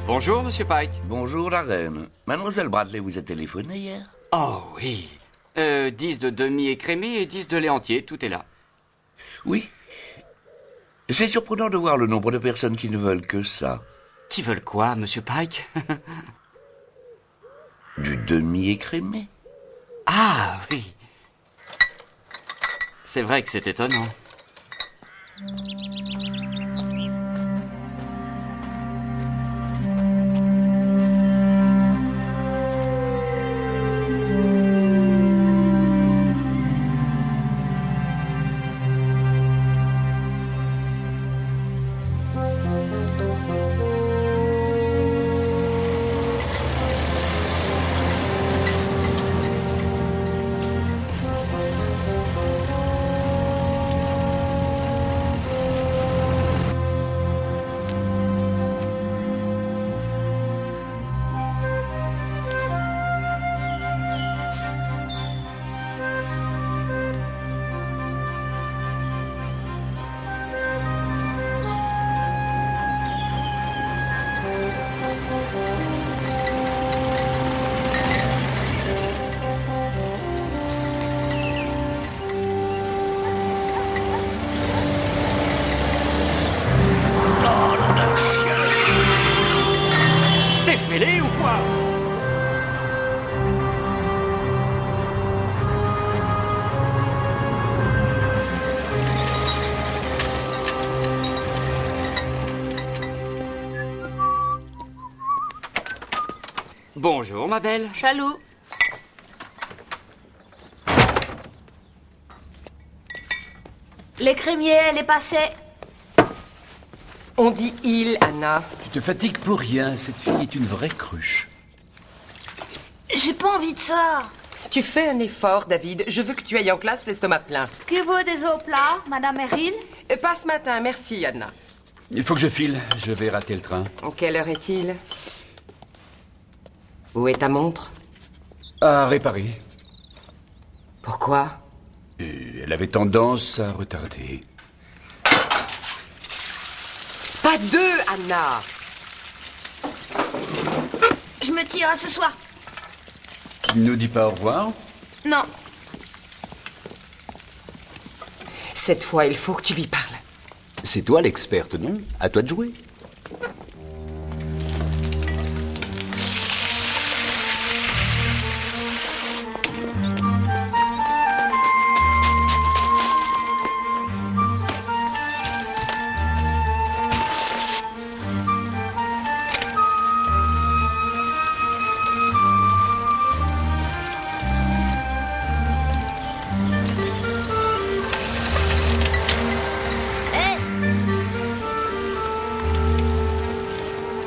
Bonjour, Monsieur Pike. Bonjour, la reine. Mademoiselle Bradley vous a téléphoné hier? Oh, oui. 10 de demi écrémé et 10 de lait entier, tout est là. Oui. C'est surprenant de voir le nombre de personnes qui ne veulent que ça. Qui veulent quoi, Monsieur Pike? Du demi-écrémé. Ah, oui. C'est vrai que c'est étonnant. Bonjour, ma belle. Chaloux. Les crémiers, elle est passée. On dit il, Anna. Tu te fatigues pour rien, cette fille est une vraie cruche. J'ai pas envie de ça. Tu fais un effort, David. Je veux que tu ailles en classe l'estomac plein. Que vaut des eaux plats, Madame Merrill? Pas ce matin, merci, Anna. Il faut que je file, je vais rater le train. Quelle heure est-il? Où est ta montre? À réparer. Pourquoi? Elle avait tendance à retarder. Pas deux, Anna. Je me tire à ce soir. Tu ne nous dis pas au revoir? Non. Cette fois, il faut que tu lui parles. C'est toi l'experte, non? À toi de jouer.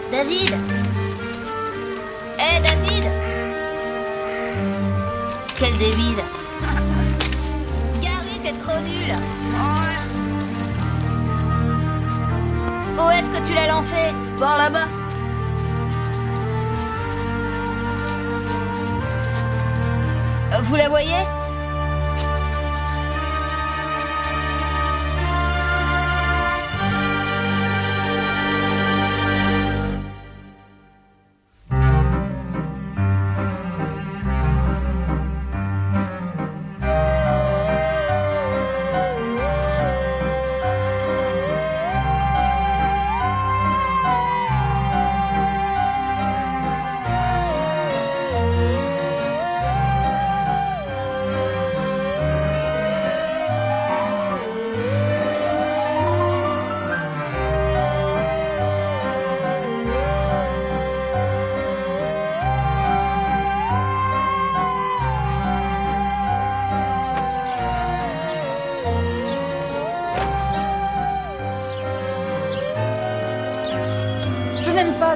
David! Hé, David! Quel David? Gary, t'es trop nul! Où est-ce que tu l'as lancé? Par là-bas. Vous la voyez?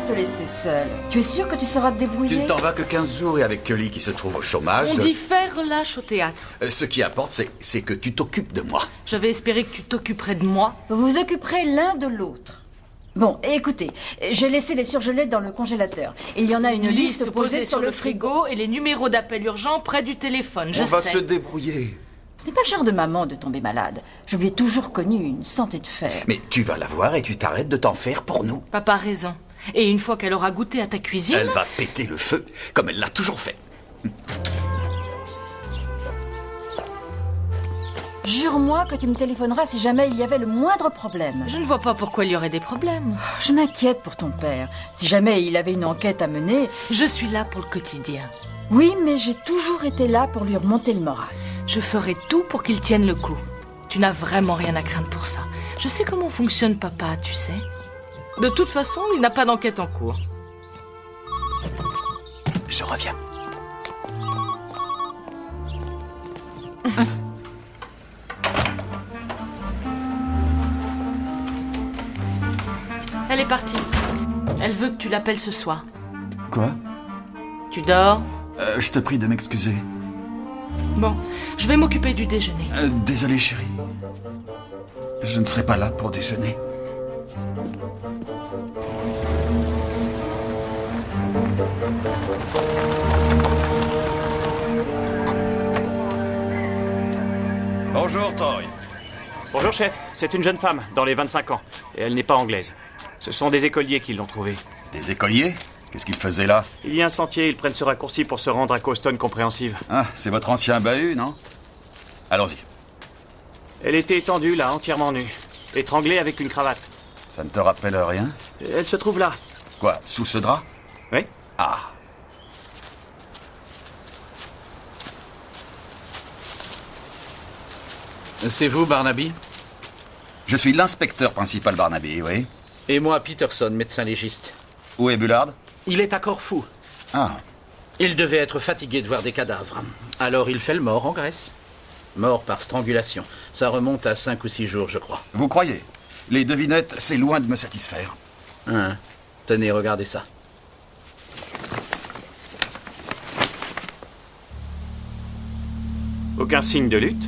te laisser seule. Tu es sûr que tu sauras te Tu débrouiller? ne t'en vas que 15 jours et avec Kelly qui se trouve au chômage... On dit faire relâche au théâtre. Ce qui importe, c'est que tu t'occupes de moi. J'avais espéré que tu t'occuperais de moi. Vous vous occuperez l'un de l'autre. Bon, écoutez, j'ai laissé les surgelés dans le congélateur. Il y en a une liste posée sur le frigo. et les numéros d'appel urgent près du téléphone, je On va sais. se débrouiller. Ce n'est pas le genre de maman de tomber malade. Je lui ai toujours connu une santé de fer. Mais tu vas la voir et tu t'arrêtes de t'en faire pour nous. Papa a raison. Et une fois qu'elle aura goûté à ta cuisine... Elle va péter le feu, comme elle l'a toujours fait. Jure-moi que tu me téléphoneras si jamais il y avait le moindre problème. Je ne vois pas pourquoi il y aurait des problèmes. Je m'inquiète pour ton père. Si jamais il avait une enquête à mener... Je suis là pour le quotidien. Oui, mais j'ai toujours été là pour lui remonter le moral. Je ferai tout pour qu'il tienne le coup. Tu n'as vraiment rien à craindre pour ça. Je sais comment fonctionne papa, tu sais. De toute façon, il n'a pas d'enquête en cours. Je reviens. Elle est partie. Elle veut que tu l'appelles ce soir. Quoi? Tu dors? Je te prie de m'excuser. Bon, je vais m'occuper du déjeuner. Désolé, chérie. Je ne serai pas là pour déjeuner. Bonjour, Troy. Bonjour, chef. C'est une jeune femme, dans les 25 ans. Et elle n'est pas anglaise. Ce sont des écoliers qui l'ont trouvée. Des écoliers? Qu'est-ce qu'ils faisaient là? Il y a un sentier, ils prennent ce raccourci pour se rendre à Coston Compréhensive. Ah, c'est votre ancien bahut, non? Allons-y. Elle était étendue, là, entièrement nue. Étranglée avec une cravate. Ça ne te rappelle rien? Elle se trouve là. Quoi, sous ce drap? Oui. Ah. C'est vous, Barnaby? Je suis l'inspecteur principal Barnaby, oui. Et moi, Peterson, médecin légiste. Où est Bullard? Il est à Corfou. Ah. Il devait être fatigué de voir des cadavres. Alors il fait le mort en Grèce. Mort par strangulation. Ça remonte à 5 ou 6 jours, je crois. Vous croyez? Les devinettes, c'est loin de me satisfaire. Hein. Tenez, regardez ça. Aucun signe de lutte?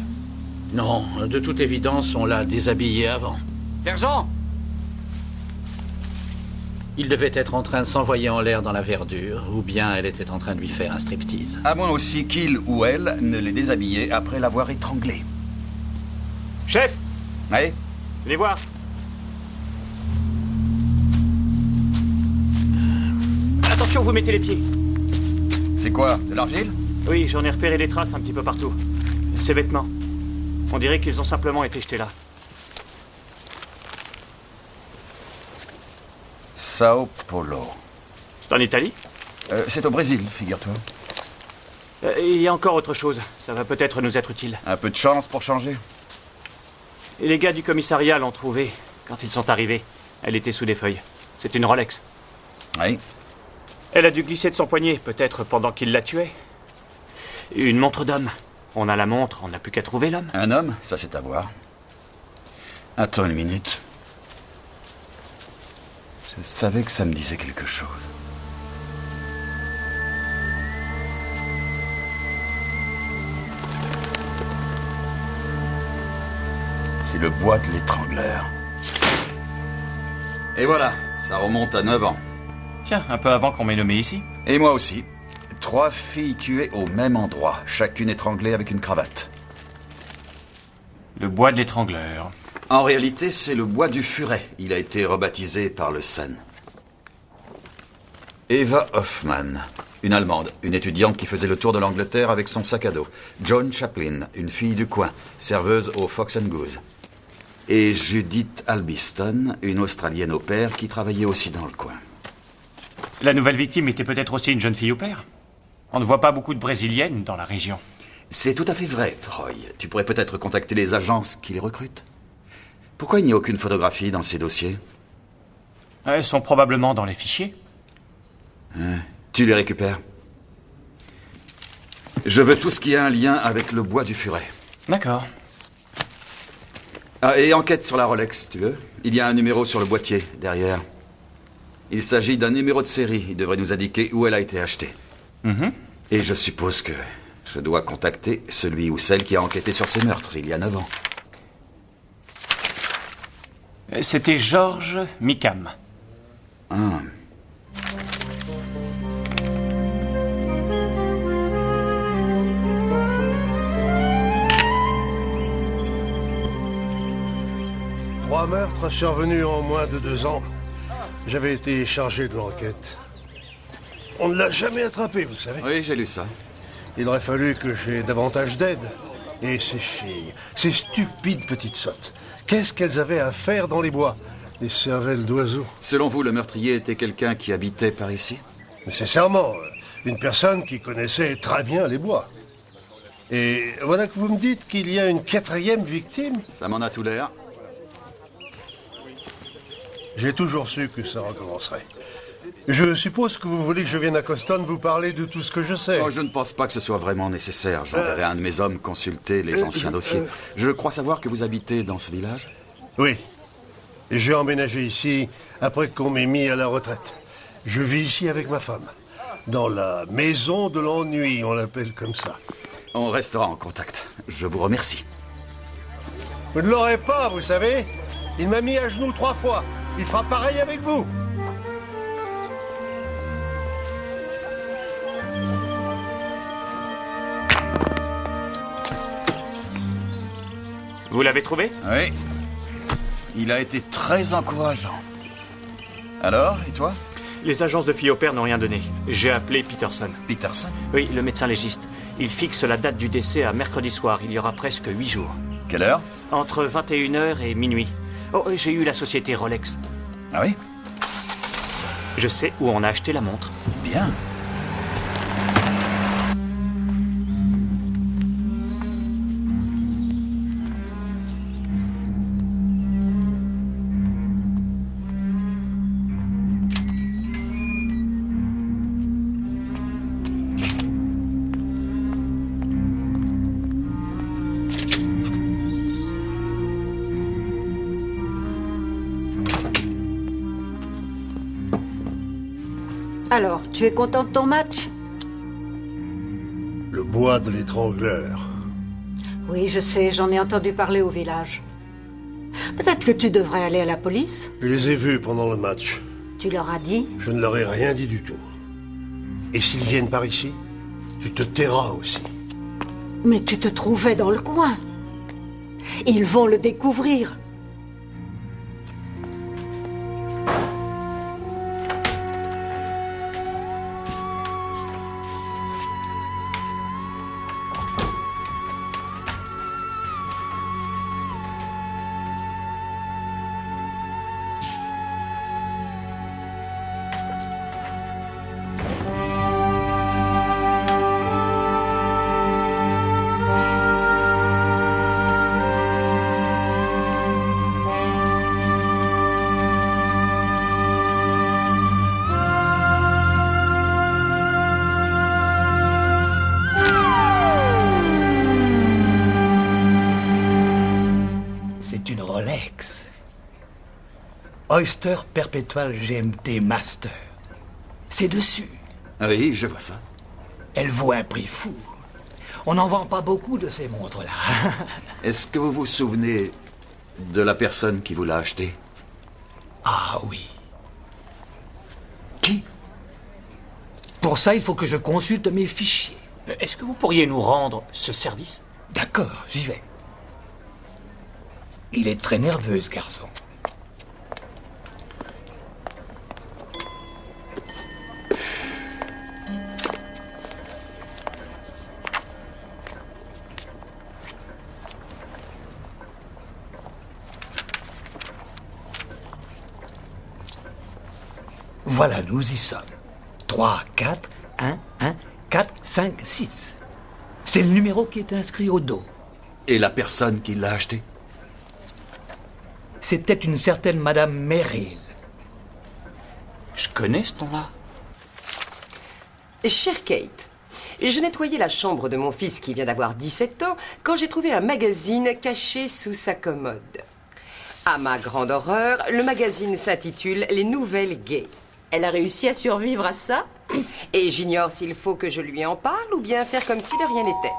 Non, de toute évidence, on l'a déshabillé avant. Sergent! Il devait être en train de s'envoyer en l'air dans la verdure, ou bien elle était en train de lui faire un striptease. À moins aussi qu'il ou elle ne l'ait déshabillé après l'avoir étranglé. Chef! Oui? Venez voir. Attention, vous mettez les pieds. C'est quoi? De l'argile? Oui, j'en ai repéré des traces un petit peu partout. Ces vêtements. On dirait qu'ils ont simplement été jetés là. Sao Paulo. C'est en Italie? C'est au Brésil, figure-toi. Il y a encore autre chose. Ça va peut-être nous être utile. Un peu de chance pour changer. Et les gars du commissariat l'ont trouvée quand ils sont arrivés. Elle était sous des feuilles. C'est une Rolex. Oui. Elle a dû glisser de son poignet, peut-être pendant qu'il la tuait. Une montre d'homme. On a la montre, on n'a plus qu'à trouver l'homme. Un homme? Ça, c'est à voir. Attends une minute. Je savais que ça me disait quelque chose. C'est le bois de l'étrangleur. Et voilà, ça remonte à 9 ans. Tiens, un peu avant qu'on m'ait nommé ici. Et moi aussi. 3 filles tuées au même endroit, chacune étranglée avec une cravate. Le bois de l'étrangleur. En réalité, c'est le bois du furet. Il a été rebaptisé par le Sun. Eva Hoffman, une Allemande, une étudiante qui faisait le tour de l'Angleterre avec son sac à dos. Joan Chaplin, une fille du coin, serveuse au Fox and Goose. Et Judith Albiston, une Australienne au pair qui travaillait aussi dans le coin. La nouvelle victime était peut-être aussi une jeune fille au pair. On ne voit pas beaucoup de Brésiliennes dans la région. C'est tout à fait vrai, Troy. Tu pourrais peut-être contacter les agences qui les recrutent. Pourquoi il n'y a aucune photographie dans ces dossiers? Elles sont probablement dans les fichiers. Tu les récupères. Je veux tout ce qui a un lien avec le bois du furet. D'accord. Ah, et enquête sur la Rolex, tu veux? Il y a un numéro sur le boîtier, derrière. Il s'agit d'un numéro de série. Il devrait nous indiquer où elle a été achetée. Et je suppose que je dois contacter celui ou celle qui a enquêté sur ces meurtres il y a 9 ans. C'était George Mickham. Ah. Trois meurtres survenus en moins de 2 ans. J'avais été chargé de l'enquête. On ne l'a jamais attrapé, vous savez. Oui, j'ai lu ça. Il aurait fallu que j'aie davantage d'aide. Et ces filles, ces stupides petites sottes, qu'est-ce qu'elles avaient à faire dans les bois? Des cervelles d'oiseaux. Selon vous, le meurtrier était quelqu'un qui habitait par ici? Nécessairement. Une personne qui connaissait très bien les bois. Et voilà que vous me dites qu'il y a une 4e victime? Ça m'en a tout l'air. J'ai toujours su que ça recommencerait. Je suppose que vous voulez que je vienne à Coston vous parler de tout ce que je sais. Oh, je ne pense pas que ce soit vraiment nécessaire. J'enverrai un de mes hommes consulter les anciens dossiers. Je crois savoir que vous habitez dans ce village? Oui. J'ai emménagé ici après qu'on m'ait mis à la retraite. Je vis ici avec ma femme. Dans la maison de l'ennui, on l'appelle comme ça. On restera en contact. Je vous remercie. Vous ne l'aurez pas, vous savez. Il m'a mis à genoux 3 fois. Il fera pareil avec vous. Vous l'avez trouvé? Oui. Il a été très encourageant. Alors, et toi? Les agences de filles au père n'ont rien donné. J'ai appelé Peterson. Peterson? Oui, le médecin légiste. Il fixe la date du décès à mercredi soir. Il y aura presque 8 jours. Quelle heure? Entre 21h et minuit. Oh, j'ai eu la société Rolex. Ah oui? Je sais où on a acheté la montre. Bien. Alors, tu es content de ton match? Le bois de l'étrangleur. Oui, je sais, j'en ai entendu parler au village. Peut-être que tu devrais aller à la police? Je les ai vus pendant le match. Tu leur as dit? Je ne leur ai rien dit du tout. Et s'ils viennent par ici, tu te tairas aussi. Mais tu te trouvais dans le coin. Ils vont le découvrir. Oyster Perpetual GMT Master. C'est dessus. Ah oui, je vois ça. Elle vaut un prix fou. On n'en vend pas beaucoup de ces montres-là. Est-ce que vous vous souvenez de la personne qui vous l'a achetée? Ah oui. Qui? Pour ça, il faut que je consulte mes fichiers. Est-ce que vous pourriez nous rendre ce service? D'accord, j'y vais. Il est très nerveux, ce garçon. Voilà, nous y sommes. 3, 4, 1, 1, 4, 5, 6. C'est le numéro qui est inscrit au dos. Et la personne qui l'a acheté? C'était une certaine Madame Merrill. Je connais ce nom-là. Chère Kate, je nettoyais la chambre de mon fils qui vient d'avoir 17 ans quand j'ai trouvé un magazine caché sous sa commode. À ma grande horreur, le magazine s'intitule Les Nouvelles Gays. Elle a réussi à survivre à ça? Et j'ignore s'il faut que je lui en parle ou bien faire comme si de rien n'était.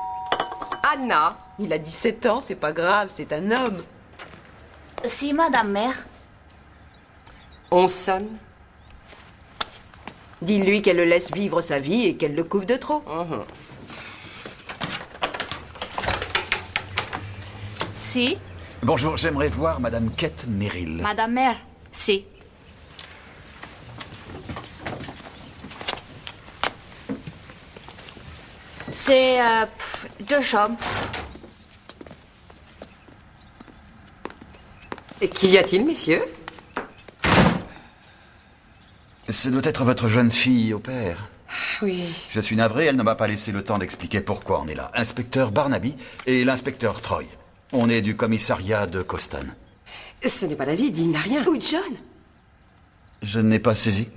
Anna. Il a 17 ans, c'est pas grave, c'est un homme. Si, madame mère. On sonne. Dis-lui qu'elle le laisse vivre sa vie et qu'elle le couvre de trop. Si, Bonjour, j'aimerais voir Madame Kate Merrill. madame mère. Si. C'est deux chambres. Et qu'y a-t-il, messieurs? Ce doit être votre jeune fille au père. Oui. Je suis navré, elle ne m'a pas laissé le temps d'expliquer pourquoi on est là. Inspecteur Barnaby et l'inspecteur Troy. On est du commissariat de Coston. Ce n'est pas David, il n'a rien. Ou John? Je n'ai pas saisi.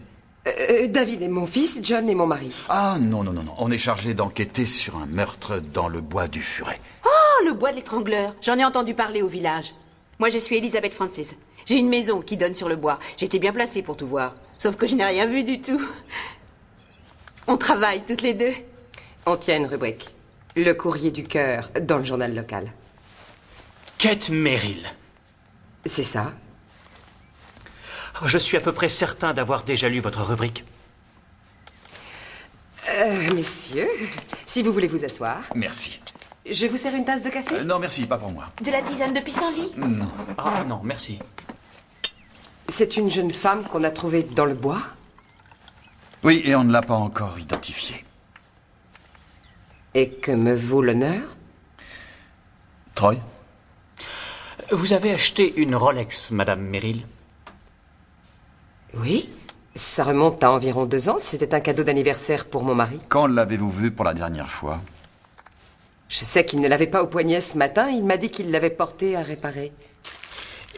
David est mon fils, John est mon mari. Ah non, non, non, non. On est chargé d'enquêter sur un meurtre dans le bois du Furet. Oh, le bois de l'étrangleur. J'en ai entendu parler au village. Moi, je suis Elisabeth Francis. J'ai une maison qui donne sur le bois. J'étais bien placée pour tout voir. Sauf que je n'ai rien vu du tout. On travaille toutes les deux. On tient une rubrique. Le courrier du cœur dans le journal local. Kate Merrill. C'est ça. Je suis à peu près certain d'avoir déjà lu votre rubrique. Messieurs, si vous voulez vous asseoir. Merci. Je vous sers une tasse de café? Non, merci, pas pour moi. De la tisane de pissenlit? Non. Ah non, merci. C'est une jeune femme qu'on a trouvée dans le bois? Oui, et on ne l'a pas encore identifiée. Et que me vaut l'honneur? Troy? Vous avez acheté une Rolex, Madame Merrill? Oui. Ça remonte à environ 2 ans. C'était un cadeau d'anniversaire pour mon mari. Quand l'avez-vous vue pour la dernière fois? Je sais qu'il ne l'avait pas au poignet ce matin. Il m'a dit qu'il l'avait portée à réparer.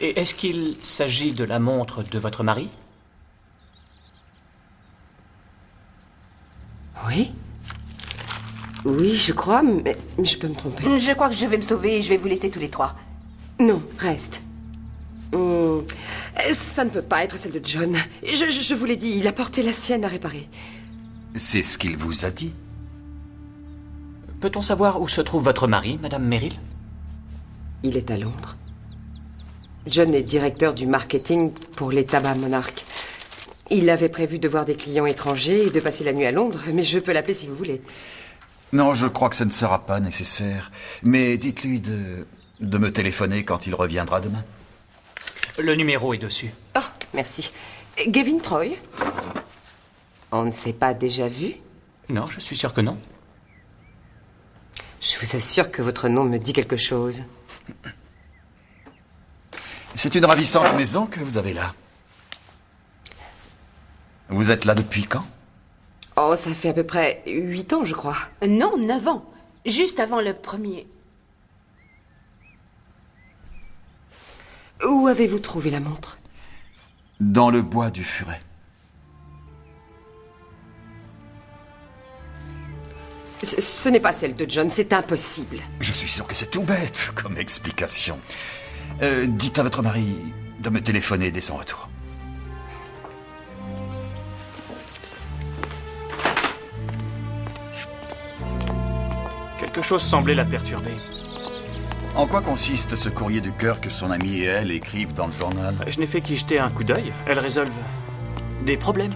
Et est-ce qu'il s'agit de la montre de votre mari? Oui. Oui, je crois, mais je peux me tromper. Je crois que je vais me sauver et je vais vous laisser tous les trois. Non, reste. Ça ne peut pas être celle de John. Je vous l'ai dit, il a porté la sienne à réparer. C'est ce qu'il vous a dit. Peut-on savoir où se trouve votre mari, Madame Merrill? Il est à Londres. John est directeur du marketing pour les tabacs Monarch. Il avait prévu de voir des clients étrangers et de passer la nuit à Londres, mais je peux l'appeler si vous voulez. Non, je crois que ce ne sera pas nécessaire. Mais dites-lui de me téléphoner quand il reviendra demain. Le numéro est dessus. Oh, merci. Gavin Troy? On ne s'est pas déjà vu? Non, je suis sûr que non. Je vous assure que votre nom me dit quelque chose. C'est une ravissante maison que vous avez là. Vous êtes là depuis quand? Oh, ça fait à peu près 8 ans, je crois. Non, 9 ans. Juste avant le premier. Où avez-vous trouvé la montre? Dans le bois du Furet. Ce n'est pas celle de John, c'est impossible. Je suis sûr que c'est tout bête comme explication. Dites à votre mari de me téléphoner dès son retour. Quelque chose semblait la perturber. En quoi consiste ce courrier du cœur que son ami et elle écrivent dans le journal? Je n'ai fait qu'y jeter un coup d'œil. Elles résolvent des problèmes.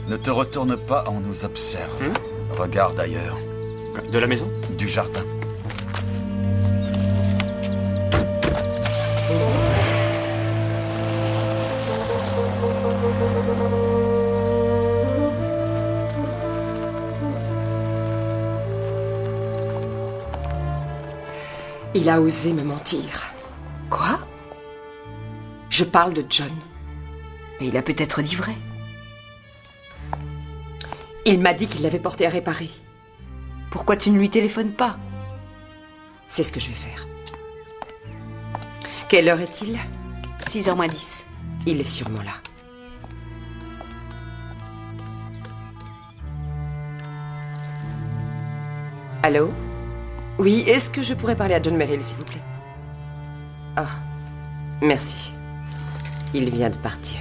Ne te retourne pas, on nous observe. Regarde ailleurs. De la maison? Du jardin. Il a osé me mentir. Quoi? Je parle de John. Mais il a peut-être dit vrai. Il m'a dit qu'il l'avait porté à réparer. Pourquoi tu ne lui téléphones pas? C'est ce que je vais faire. Quelle heure est-il? 6h moins 10. Il est sûrement là. Allô? Oui, est-ce que je pourrais parler à John Merrill, s'il vous plaît? Ah, merci. Il vient de partir.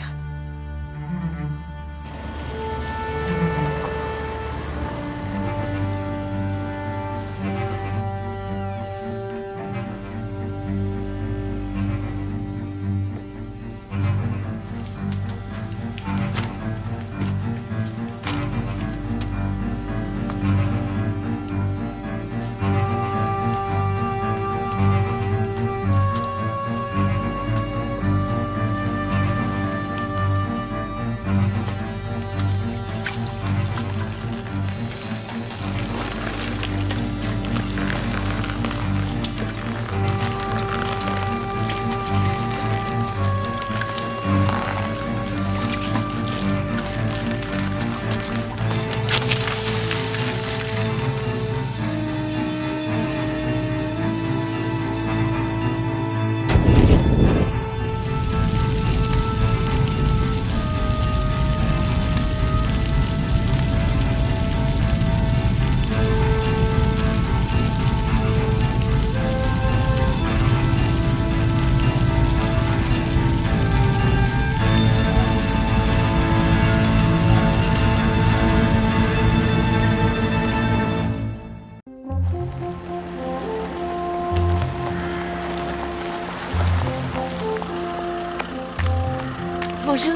Bonjour.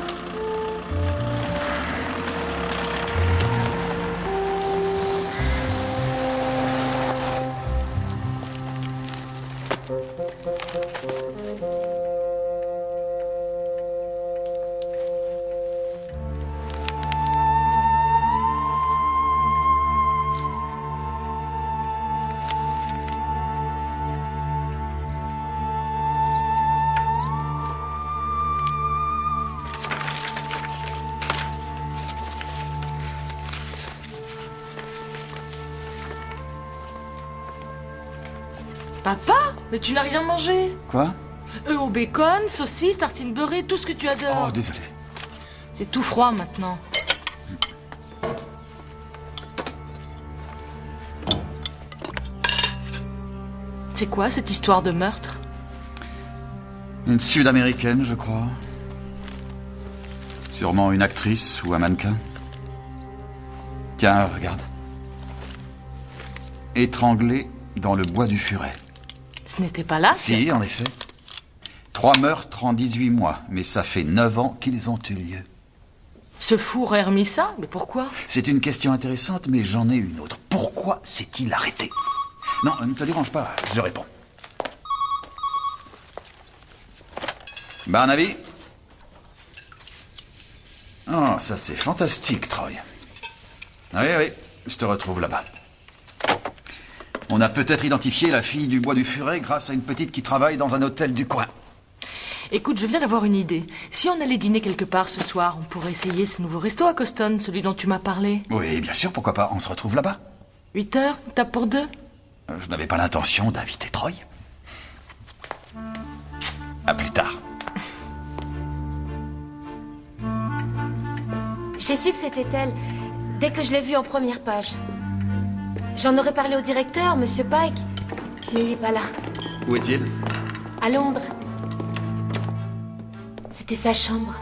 Papa? Mais tu n'as rien mangé. Quoi? Œufs au bacon, saucisses, tartines beurrées, tout ce que tu adores. Oh, désolé. C'est tout froid maintenant. C'est quoi cette histoire de meurtre? Une Sud-américaine, je crois. Sûrement une actrice ou un mannequin. Tiens, regarde. Étranglée dans le bois du furet. Ce n'était pas là? Si, en effet. 3 meurtres en 18 mois, mais ça fait 9 ans qu'ils ont eu lieu. Ce fou remis ça? Mais pourquoi? C'est une question intéressante, mais j'en ai une autre. Pourquoi s'est-il arrêté? Non, ne te dérange pas, je réponds. Barnaby? Oh, ça c'est fantastique, Troy. Oui, oui, je te retrouve là-bas. On a peut-être identifié la fille du bois du furet grâce à une petite qui travaille dans un hôtel du coin. Écoute, je viens d'avoir une idée. Si on allait dîner quelque part ce soir, on pourrait essayer ce nouveau resto à Coston, celui dont tu m'as parlé. Oui, bien sûr, pourquoi pas, on se retrouve là-bas. 8 heures, tape pour 2. Je n'avais pas l'intention d'inviter Troy. À plus tard. J'ai su que c'était elle dès que je l'ai vue en première page. J'en aurais parlé au directeur, Monsieur Pike, mais il n'est pas là. Où est-il? À Londres. C'était sa chambre.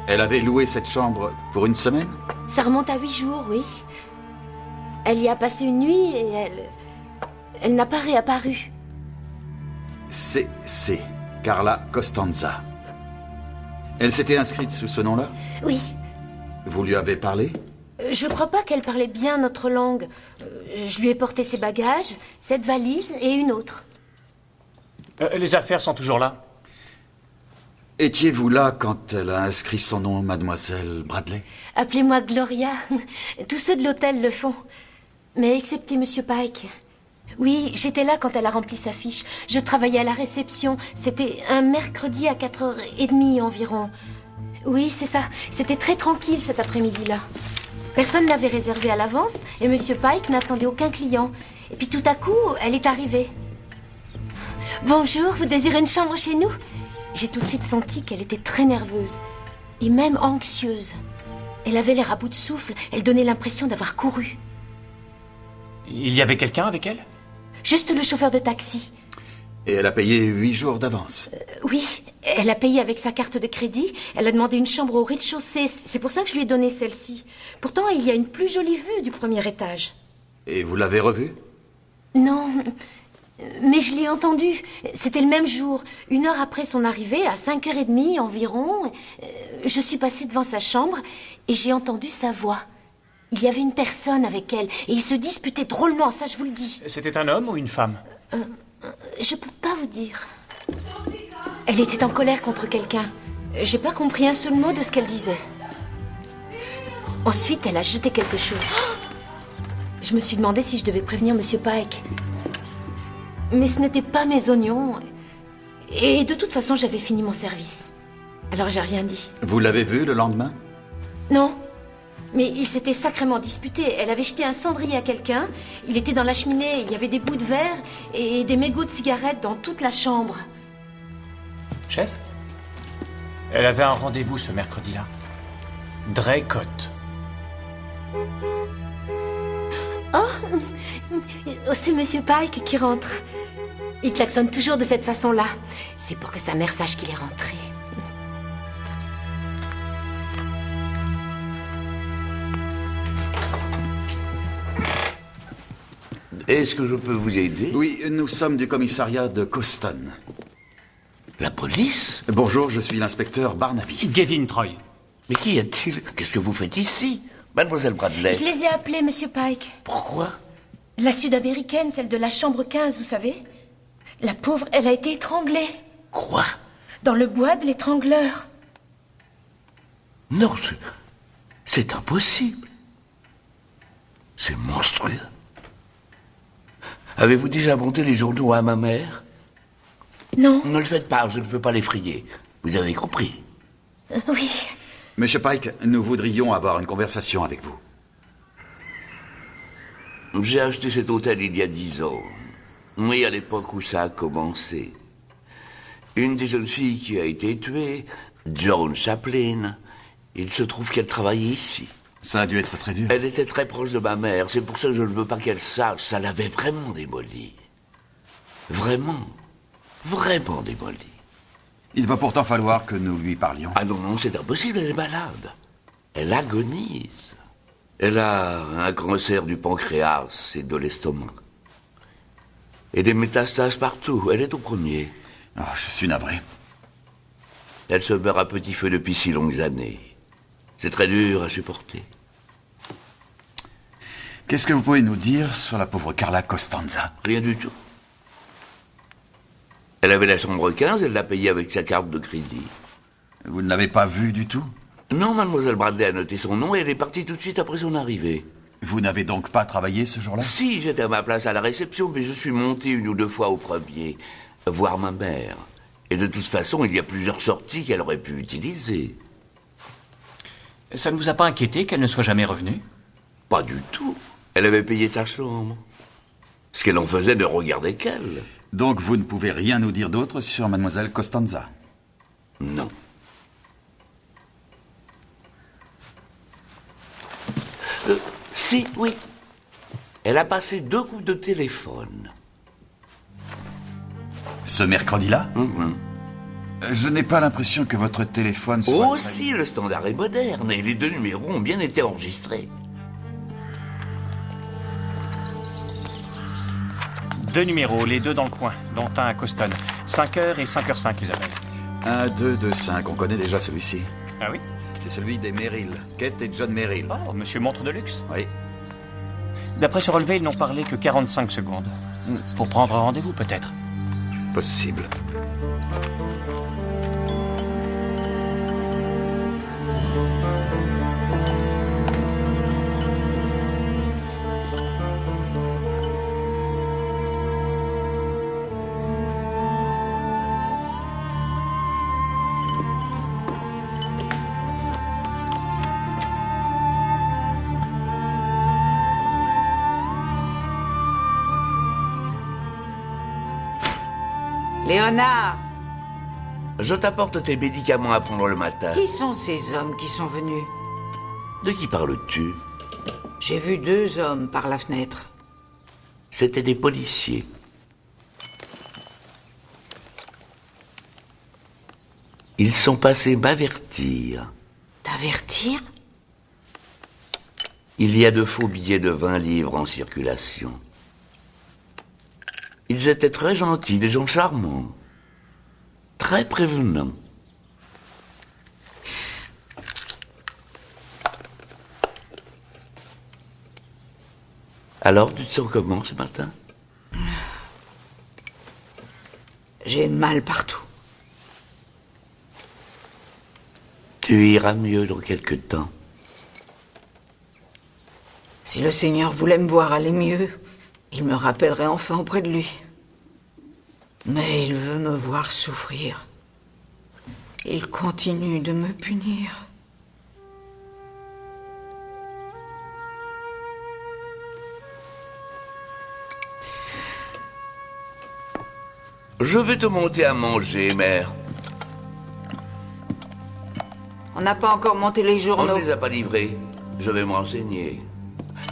Elle avait loué cette chambre pour une semaine? Ça remonte à 8 jours, oui. Elle y a passé une nuit et elle n'a pas réapparu. C'est Carla Costanza. Elle s'était inscrite sous ce nom-là? Oui. Vous lui avez parlé? Je crois pas qu'elle parlait bien notre langue. Je lui ai porté ses bagages, cette valise et une autre. Les affaires sont toujours là? Étiez-vous là quand elle a inscrit son nom, mademoiselle Bradley? Appelez-moi Gloria. Tous ceux de l'hôtel le font. Mais excepté Monsieur Pike. Oui, j'étais là quand elle a rempli sa fiche. Je travaillais à la réception. C'était un mercredi à 4h30 environ. Oui, c'est ça. C'était très tranquille cet après-midi-là. Personne n'avait réservé à l'avance et Monsieur Pike n'attendait aucun client. Et puis tout à coup, elle est arrivée. Bonjour, vous désirez une chambre chez nous? J'ai tout de suite senti qu'elle était très nerveuse. et même anxieuse. Elle avait l'air à bout de souffle, elle donnait l'impression d'avoir couru. Il y avait quelqu'un avec elle? Juste le chauffeur de taxi. Et elle a payé 8 jours d'avance. Oui, elle a payé avec sa carte de crédit. Elle a demandé une chambre au rez-de-chaussée. C'est pour ça que je lui ai donné celle-ci. Pourtant, il y a une plus jolie vue du premier étage. Et vous l'avez revue? Non, mais je l'ai entendu. C'était le même jour. 1 heure après son arrivée, à 5h30 environ, je suis passée devant sa chambre et j'ai entendu sa voix. Il y avait une personne avec elle et ils se disputaient drôlement, ça je vous le dis. C'était un homme ou une femme? Je peux pas vous dire. Elle était en colère contre quelqu'un. J'ai pas compris un seul mot de ce qu'elle disait. Ensuite, elle a jeté quelque chose. Je me suis demandé si je devais prévenir Monsieur Pike. Mais ce n'étaient pas mes oignons. Et de toute façon, j'avais fini mon service. Alors j'ai rien dit. Vous l'avez vu le lendemain? Non. Mais il s'était sacrément disputé. Elle avait jeté un cendrier à quelqu'un. Il était dans la cheminée. Il y avait des bouts de verre et des mégots de cigarettes dans toute la chambre. Chef? Elle avait un rendez-vous ce mercredi-là. Draycote. Oh, c'est Monsieur Pike qui rentre. Il klaxonne toujours de cette façon-là. C'est pour que sa mère sache qu'il est rentré. Est-ce que je peux vous aider? Oui, nous sommes du commissariat de Coston. La police? Bonjour, je suis l'inspecteur Barnaby. Gavin Troy. Mais qu'y a-t-il? Qu'est-ce que vous faites ici? Mademoiselle Bradley. Je les ai appelés, Monsieur Pike. Pourquoi? La sud-américaine, celle de la chambre 15, vous savez. La pauvre, elle a été étranglée. Quoi? Dans le bois de l'étrangleur. Non, c'est impossible. C'est monstrueux. Avez-vous déjà monté les journaux à ma mère? Non. Ne le faites pas, je ne veux pas l'effrayer. Vous avez compris? Oui. Monsieur Pike, nous voudrions avoir une conversation avec vous. J'ai acheté cet hôtel il y a 10 ans. Oui, à l'époque où ça a commencé. Une des jeunes filles qui a été tuée, Joan Chaplin, il se trouve qu'elle travaillait ici. Ça a dû être très dur. Elle était très proche de ma mère, c'est pour ça que je ne veux pas qu'elle sache. Ça l'avait vraiment démolie. Vraiment. Vraiment démolie. Il va pourtant falloir que nous lui parlions. Ah non, non, c'est impossible, elle est malade. Elle agonise. Elle a un cancer du pancréas et de l'estomac. Et des métastases partout. Elle est au premier. Oh, je suis navré. Elle se meurt à petit feu depuis si longues années. C'est très dur à supporter. Qu'est-ce que vous pouvez nous dire sur la pauvre Carla Costanza? Rien du tout. Elle avait la chambre 15, elle l'a payée avec sa carte de crédit. Vous ne l'avez pas vue du tout? Non, mademoiselle Bradley a noté son nom et elle est partie tout de suite après son arrivée. Vous n'avez donc pas travaillé ce jour-là? Si, j'étais à ma place à la réception, mais je suis monté 1 ou 2 fois au premier, voir ma mère. Et de toute façon, il y a plusieurs sorties qu'elle aurait pu utiliser. Ça ne vous a pas inquiété qu'elle ne soit jamais revenue? Pas du tout. Elle avait payé sa chambre. Ce qu'elle en faisait ne regardait qu'elle. Donc vous ne pouvez rien nous dire d'autre sur mademoiselle Costanza? Non. Si, oui. Elle a passé 2 coups de téléphone. Ce mercredi-là? Je n'ai pas l'impression que votre téléphone soit... Aussi, le standard est moderne et les 2 numéros ont bien été enregistrés. 2 numéros, les 2 dans le coin, dont un à Coston. 5h et 5h05, Isabelle. 1, 2, 2, 5. On connaît déjà celui-ci. Ah oui? C'est celui des Merrill. Kate et John Merrill. Oh, monsieur montre de luxe. Oui. D'après ce relevé, ils n'ont parlé que 45 secondes. Pour prendre rendez-vous, peut-être. Possible. Léonard, Je t'apporte tes médicaments à prendre le matin. Qui sont ces hommes qui sont venus? De qui parles-tu? J'ai vu 2 hommes par la fenêtre. C'étaient des policiers. Ils sont passés m'avertir. T'avertir? Il y a de faux billets de 20 livres en circulation. Ils étaient très gentils, des gens charmants. Très prévenants. Alors, tu te sens comment ce matin? J'ai mal partout. Tu iras mieux dans quelque temps. Si le Seigneur voulait me voir aller mieux, il me rappellerait enfin auprès de lui. Mais il veut me voir souffrir. Il continue de me punir. Je vais te monter à manger, mère. On n'a pas encore monté les On journaux. ne les a pas livrés. Je vais me renseigner.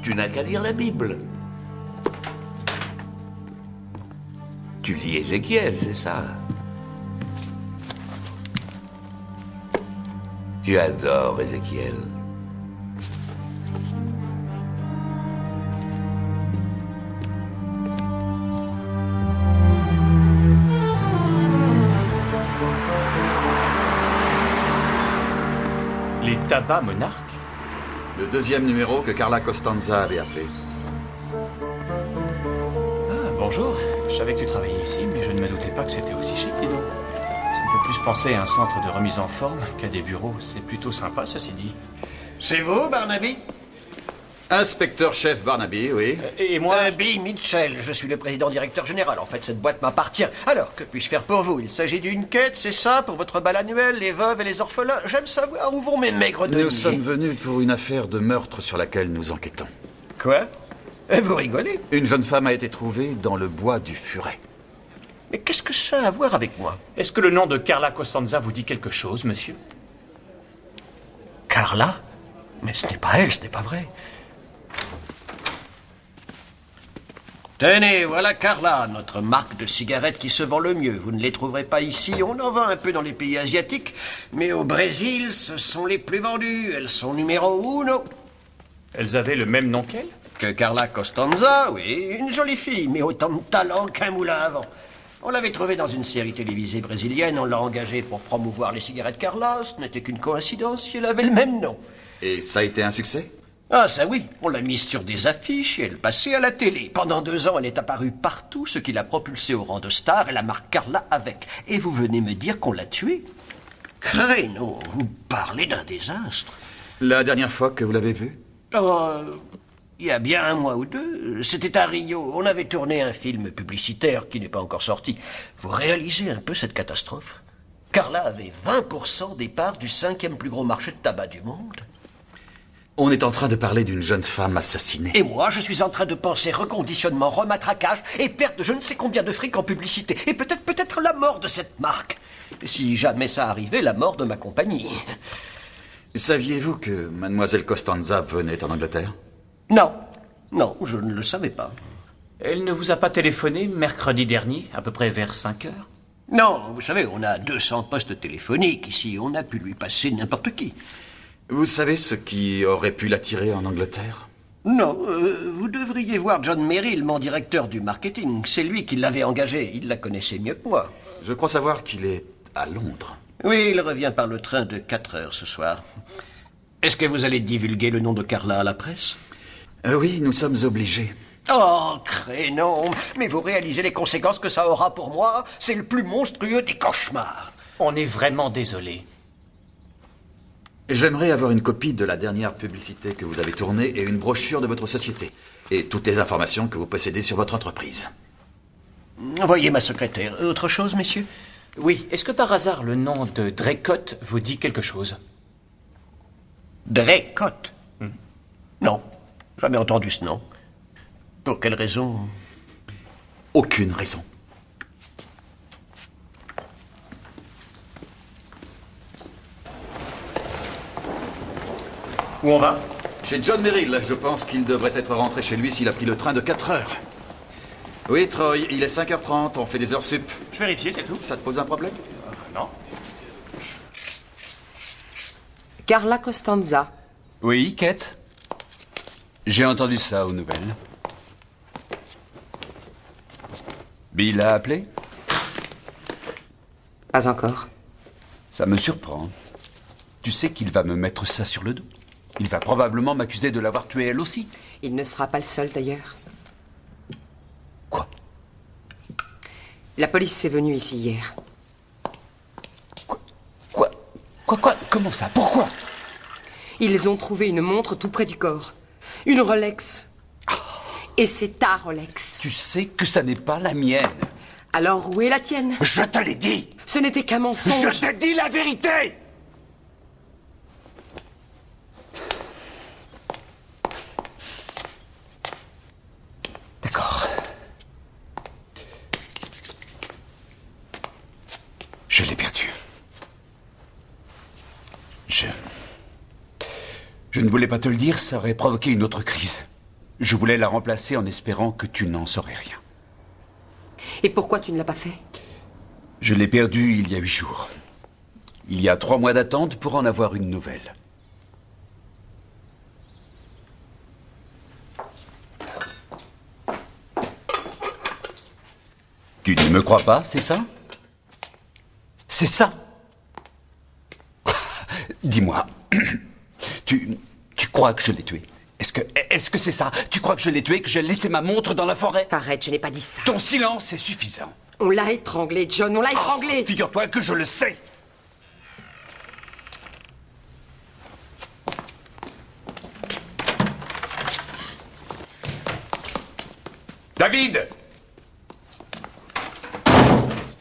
Tu n'as qu'à lire la Bible. Tu lis Ézéchiel, c'est ça? Tu adores Ézéchiel. Les tabacs monarques? Le 2e numéro que Carla Costanza avait appelé. Ah, bonjour. Je savais que tu travaillais ici, mais je ne me doutais pas que c'était aussi chic, dis donc. Ça me fait plus penser à un centre de remise en forme qu'à des bureaux. C'est plutôt sympa, ceci dit. C'est vous, Barnaby? Inspecteur-chef Barnaby, oui. Et moi? Bill Mitchell, je suis le président-directeur général. En fait, cette boîte m'appartient. Alors, que puis-je faire pour vous? Il s'agit d'une quête, c'est ça, pour votre bal annuel, les veuves et les orphelins? J'aime savoir où vont mes maigres deniers. Nous sommes venus pour une affaire de meurtre sur laquelle nous enquêtons. Quoi? Vous rigolez? Une jeune femme a été trouvée dans le bois du Furet. Mais qu'est-ce que ça a à voir avec moi? Est-ce que le nom de Carla Costanza vous dit quelque chose, monsieur? Carla? Mais ce n'est pas elle, ce n'est pas vrai. Tenez, voilà Carla, notre marque de cigarettes qui se vend le mieux. Vous ne les trouverez pas ici, on en vend un peu dans les pays asiatiques, mais au Brésil, ce sont les plus vendues. Elles sont numéro 1. Elles avaient le même nom qu'elle? Que Carla Costanza, oui, une jolie fille, mais autant de talent qu'un moulin à vent. On l'avait trouvée dans une série télévisée brésilienne, on l'a engagée pour promouvoir les cigarettes Carla, ce n'était qu'une coïncidence si elle avait le même nom. Et ça a été un succès? Ah, ça oui, on l'a mise sur des affiches et elle passait à la télé. Pendant 2 ans, elle est apparue partout, ce qui l'a propulsée au rang de star et la marque Carla avec. Et vous venez me dire qu'on l'a tuée? Créneau, vous parlez d'un désastre. La dernière fois que vous l'avez vue? Oh, il y a bien 1 mois ou 2, c'était à Rio. On avait tourné un film publicitaire qui n'est pas encore sorti. Vous réalisez un peu cette catastrophe? Carla avait 20% des parts du 5e plus gros marché de tabac du monde. On est en train de parler d'une jeune femme assassinée. Et moi, je suis en train de penser reconditionnement, rematraquage et perte de je ne sais combien de fric en publicité. Et peut-être la mort de cette marque. Si jamais ça arrivait, la mort de ma compagnie. Saviez-vous que mademoiselle Costanza venait en Angleterre? Non, je ne le savais pas. Elle ne vous a pas téléphoné mercredi dernier, à peu près vers 5 heures? Non, vous savez, on a 200 postes téléphoniques ici. On a pu lui passer n'importe qui. Vous savez ce qui aurait pu l'attirer en Angleterre? Non, vous devriez voir John Merrill, mon directeur du marketing. C'est lui qui l'avait engagé. Il la connaissait mieux que moi. Je crois savoir qu'il est à Londres. Oui, il revient par le train de 4 heures ce soir. Est-ce que vous allez divulguer le nom de Carla à la presse? Oui, nous sommes obligés. Oh, créneau! Mais vous réalisez les conséquences que ça aura pour moi? C'est le plus monstrueux des cauchemars. On est vraiment désolé. J'aimerais avoir une copie de la dernière publicité que vous avez tournée et une brochure de votre société. Et toutes les informations que vous possédez sur votre entreprise. Voyez ma secrétaire. Autre chose, messieurs? Oui, est-ce que par hasard le nom de Draycott vous dit quelque chose? Draycott? Non, jamais entendu ce nom. Pour quelle raison? Aucune raison. Où on va? Chez John Merrill. Je pense qu'il devrait être rentré chez lui s'il a pris le train de 4 heures. Oui, Troy, il est 5h30, on fait des heures sup. Je vérifie, c'est tout. Ça te pose un problème? Non. Carla Costanza. Oui, Kate? J'ai entendu ça aux nouvelles. Bill a appelé? Pas encore. Ça me surprend. Tu sais qu'il va me mettre ça sur le dos. Il va probablement m'accuser de l'avoir tuée elle aussi. Il ne sera pas le seul d'ailleurs. Quoi? La police est venue ici hier. Quoi? Comment ça? Pourquoi? Ils ont trouvé une montre tout près du corps. Une Rolex. Et c'est ta Rolex. Tu sais que ça n'est pas la mienne. Alors où est la tienne? Je te l'ai dit! Ce n'était qu'un mensonge. Je t'ai dit la vérité! D'accord. Je l'ai perdu. Je ne voulais pas te le dire, ça aurait provoqué une autre crise. Je voulais la remplacer en espérant que tu n'en saurais rien. Et pourquoi tu ne l'as pas fait? Je l'ai perdu il y a 8 jours. Il y a 3 mois d'attente pour en avoir une nouvelle. Tu ne me crois pas, c'est ça? C'est ça? Dis-moi, tu crois que je l'ai tué? Est-ce que c'est ça? Tu crois que je l'ai tué, que j'ai laissé ma montre dans la forêt? Arrête, je n'ai pas dit ça. Ton silence est suffisant. On l'a étranglé, John, on l'a étranglé. Figure-toi que je le sais. David!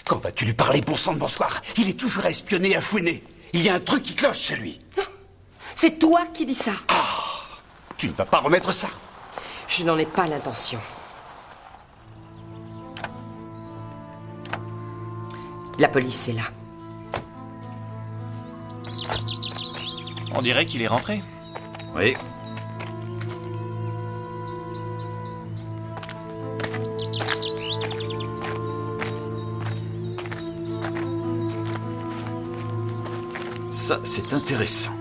Quand vas-tu lui parler, bon sang de bonsoir? Il est toujours à espionner, à fouiner. Il y a un truc qui cloche chez lui. C'est toi qui dis ça. Tu ne vas pas remettre ça. Je n'en ai pas l'intention. La police est là. On dirait qu'il est rentré. Oui. Ça, c'est intéressant.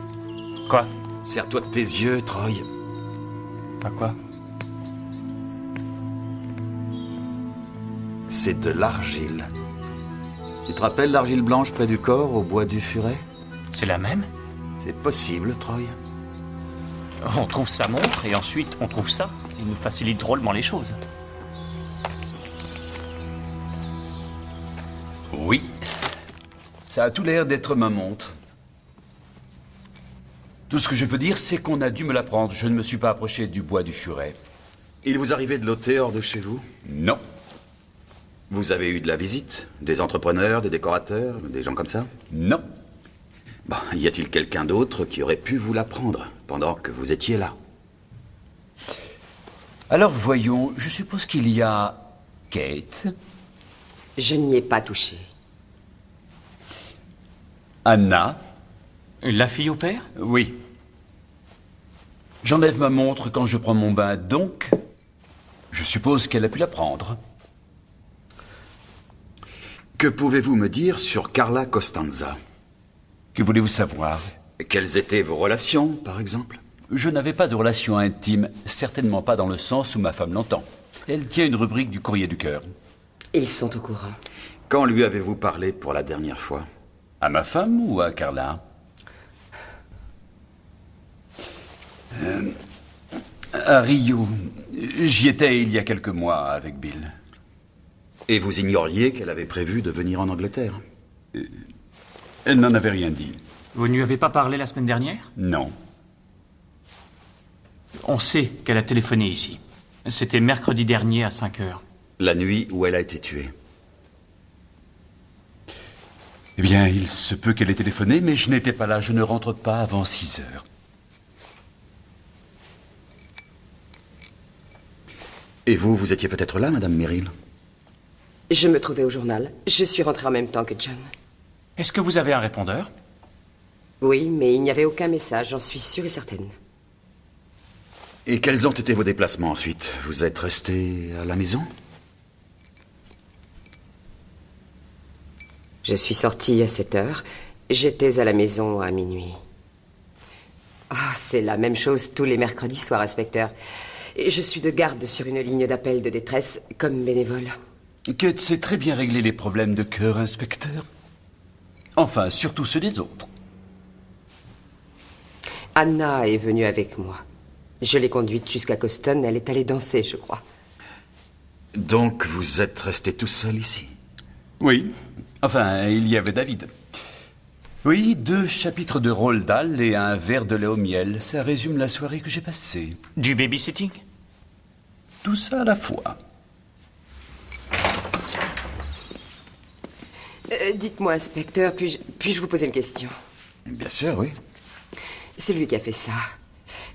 Quoi? Serre-toi de tes yeux, Troy. Pas quoi? C'est de l'argile. Tu te rappelles l'argile blanche près du corps, au bois du furet? C'est la même? C'est possible, Troy. On trouve sa montre et ensuite on trouve ça. Il nous facilite drôlement les choses. Oui. Ça a tout l'air d'être ma montre. Tout ce que je peux dire, c'est qu'on a dû me la prendre. Je ne me suis pas approché du bois du furet. Il vous arrivait de l'ôter hors de chez vous? Non. Vous avez eu de la visite? Des entrepreneurs, des décorateurs, des gens comme ça? Non. Bon, y a-t-il quelqu'un d'autre qui aurait pu vous la prendre pendant que vous étiez là? Alors voyons, je suppose qu'il y a Kate. Je n'y ai pas touché. Anna. La fille au père? Oui. J'enlève ma montre quand je prends mon bain, donc je suppose qu'elle a pu la prendre. Que pouvez-vous me dire sur Carla Costanza? Que voulez-vous savoir? Quelles étaient vos relations, par exemple? Je n'avais pas de relation intime, certainement pas dans le sens où ma femme l'entend. Elle tient une rubrique du Courrier du Cœur. Ils sont au courant. Quand lui avez-vous parlé pour la dernière fois? À ma femme ou à Carla? À Rio. J'y étais il y a quelques mois avec Bill. Et vous ignoriez qu'elle avait prévu de venir en Angleterre? Elle n'en avait rien dit. Vous ne lui avez pas parlé la semaine dernière? Non. On sait qu'elle a téléphoné ici. C'était mercredi dernier à 5 heures. La nuit où elle a été tuée. Eh bien, il se peut qu'elle ait téléphoné, mais je n'étais pas là. Je ne rentre pas avant 6 heures. Et vous, vous étiez peut-être là, Madame Merrill? Je me trouvais au journal. Je suis rentrée en même temps que John. Est-ce que vous avez un répondeur? Oui, mais il n'y avait aucun message, j'en suis sûre et certaine. Et quels ont été vos déplacements ensuite? Vous êtes resté à la maison? Je suis sortie à 7 heures. J'étais à la maison à minuit. Ah, c'est la même chose tous les mercredis soirs, inspecteur. Je suis de garde sur une ligne d'appel de détresse comme bénévole. Kate sait très bien régler les problèmes de cœur, inspecteur. Enfin, surtout ceux des autres. Anna est venue avec moi. Je l'ai conduite jusqu'à Coston. Elle est allée danser, je crois. Donc, vous êtes resté tout seul ici? Oui. Enfin, il y avait David. Oui, 2 chapitres de Roald Dahl et un verre de lait au miel. Ça résume la soirée que j'ai passée. Du babysitting? Tout ça à la fois. Dites-moi, inspecteur, puis-je vous poser une question? Bien sûr, oui. Celui qui a fait ça,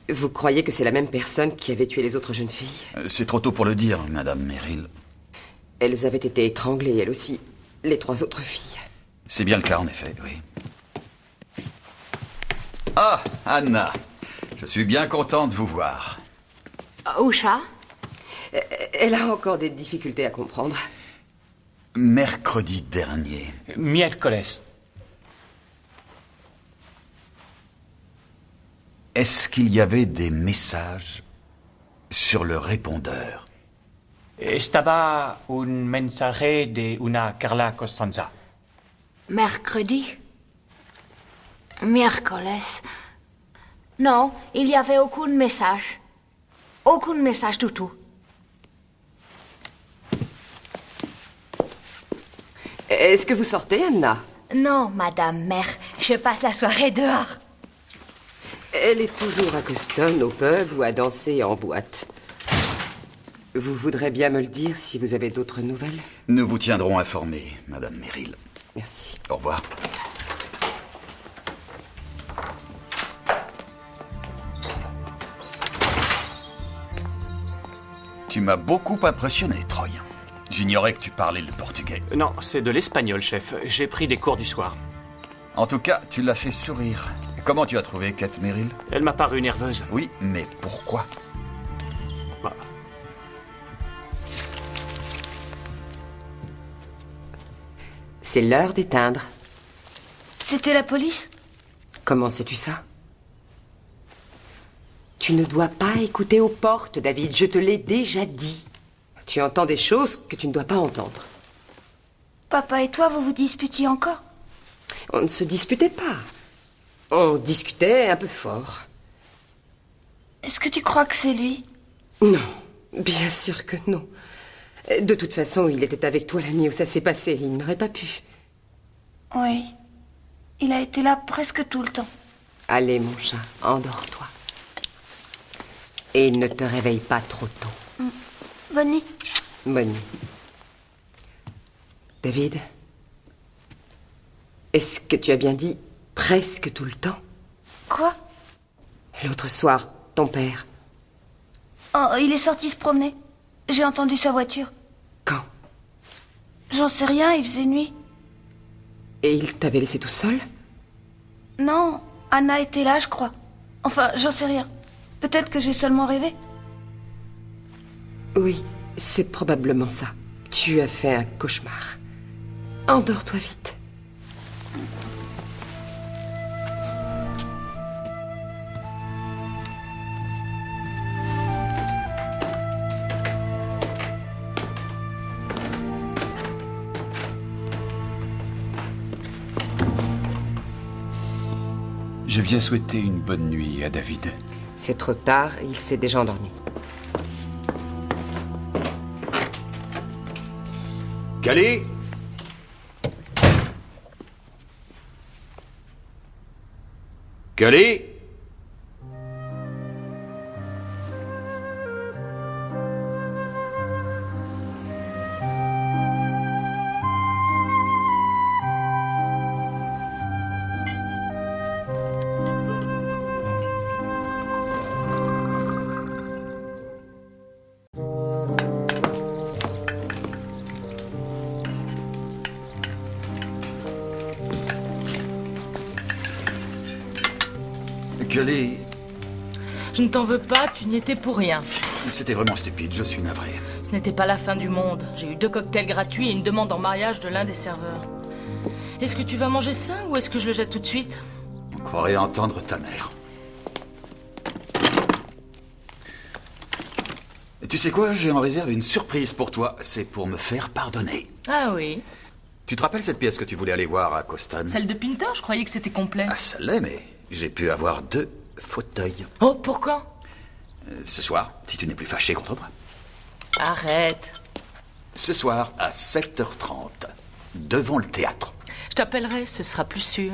vous croyez que c'est la même personne qui avait tué les autres jeunes filles? C'est trop tôt pour le dire, Madame Merrill. Elles avaient été étranglées, elles aussi, les 3 autres filles. C'est bien le cas, en effet, oui. Ah, Anna, je suis bien content de vous voir. Usha? Elle a encore des difficultés à comprendre. Mercredi dernier. Miércoles. Est-ce qu'il y avait des messages sur le répondeur? Estaba un mensaje de una Carla Costanza. Mercredi? Miércoles? Non, il n'y avait aucun message. Aucun message du tout. Est-ce que vous sortez, Anna? Non, madame mère, je passe la soirée dehors. Elle est toujours à Coston, au pub ou à danser en boîte. Vous voudrez bien me le dire si vous avez d'autres nouvelles? Nous vous tiendrons informés, Madame Merrill. Merci. Au revoir. Tu m'as beaucoup impressionné, Troy. J'ignorais que tu parlais le portugais. Non, c'est de l'espagnol, chef. J'ai pris des cours du soir. En tout cas, tu l'as fait sourire. Comment tu as trouvé Kate Merrill? Elle m'a paru nerveuse. Oui, mais pourquoi? Bah. C'est l'heure d'éteindre. C'était la police? Comment sais-tu ça? Tu ne dois pas écouter aux portes, David. Je te l'ai déjà dit. Tu entends des choses que tu ne dois pas entendre. Papa et toi, vous vous disputiez encore? On ne se disputait pas. On discutait un peu fort. Est-ce que tu crois que c'est lui? Non, bien sûr que non. De toute façon, il était avec toi la nuit où ça s'est passé. Il n'aurait pas pu. Oui. Il a été là presque tout le temps. Allez, mon chat, endors-toi. Et ne te réveille pas trop tôt. Bonne nuit. Bonne nuit. David, est-ce que tu as bien dit presque tout le temps? Quoi? L'autre soir, ton père. Oh, il est sorti se promener. J'ai entendu sa voiture. Quand? J'en sais rien, il faisait nuit. Et il t'avait laissé tout seul? Non, Anna était là, je crois. Enfin, j'en sais rien. Peut-être que j'ai seulement rêvé. Oui, c'est probablement ça. Tu as fait un cauchemar. Endors-toi vite. Je viens souhaiter une bonne nuit à David. C'est trop tard, il s'est déjà endormi. Cali? Cali? Cali, Je ne t'en veux pas, tu n'y étais pour rien. C'était vraiment stupide, je suis navré. Ce n'était pas la fin du monde. J'ai eu 2 cocktails gratuits et une demande en mariage de l'un des serveurs. Est-ce que tu vas manger ça ou est-ce que je le jette tout de suite? On croirait entendre ta mère. Tu sais quoi, j'ai en réserve une surprise pour toi. C'est pour me faire pardonner. Ah oui. Tu te rappelles cette pièce que tu voulais aller voir à Coston? Celle de Pinter, je croyais que c'était complet. Ah, ça l'est, mais j'ai pu avoir 2 fauteuils. Oh, pourquoi? Ce soir, si tu n'es plus fâché contre moi. Arrête. Ce soir, à 7h30, devant le théâtre. Je t'appellerai, ce sera plus sûr.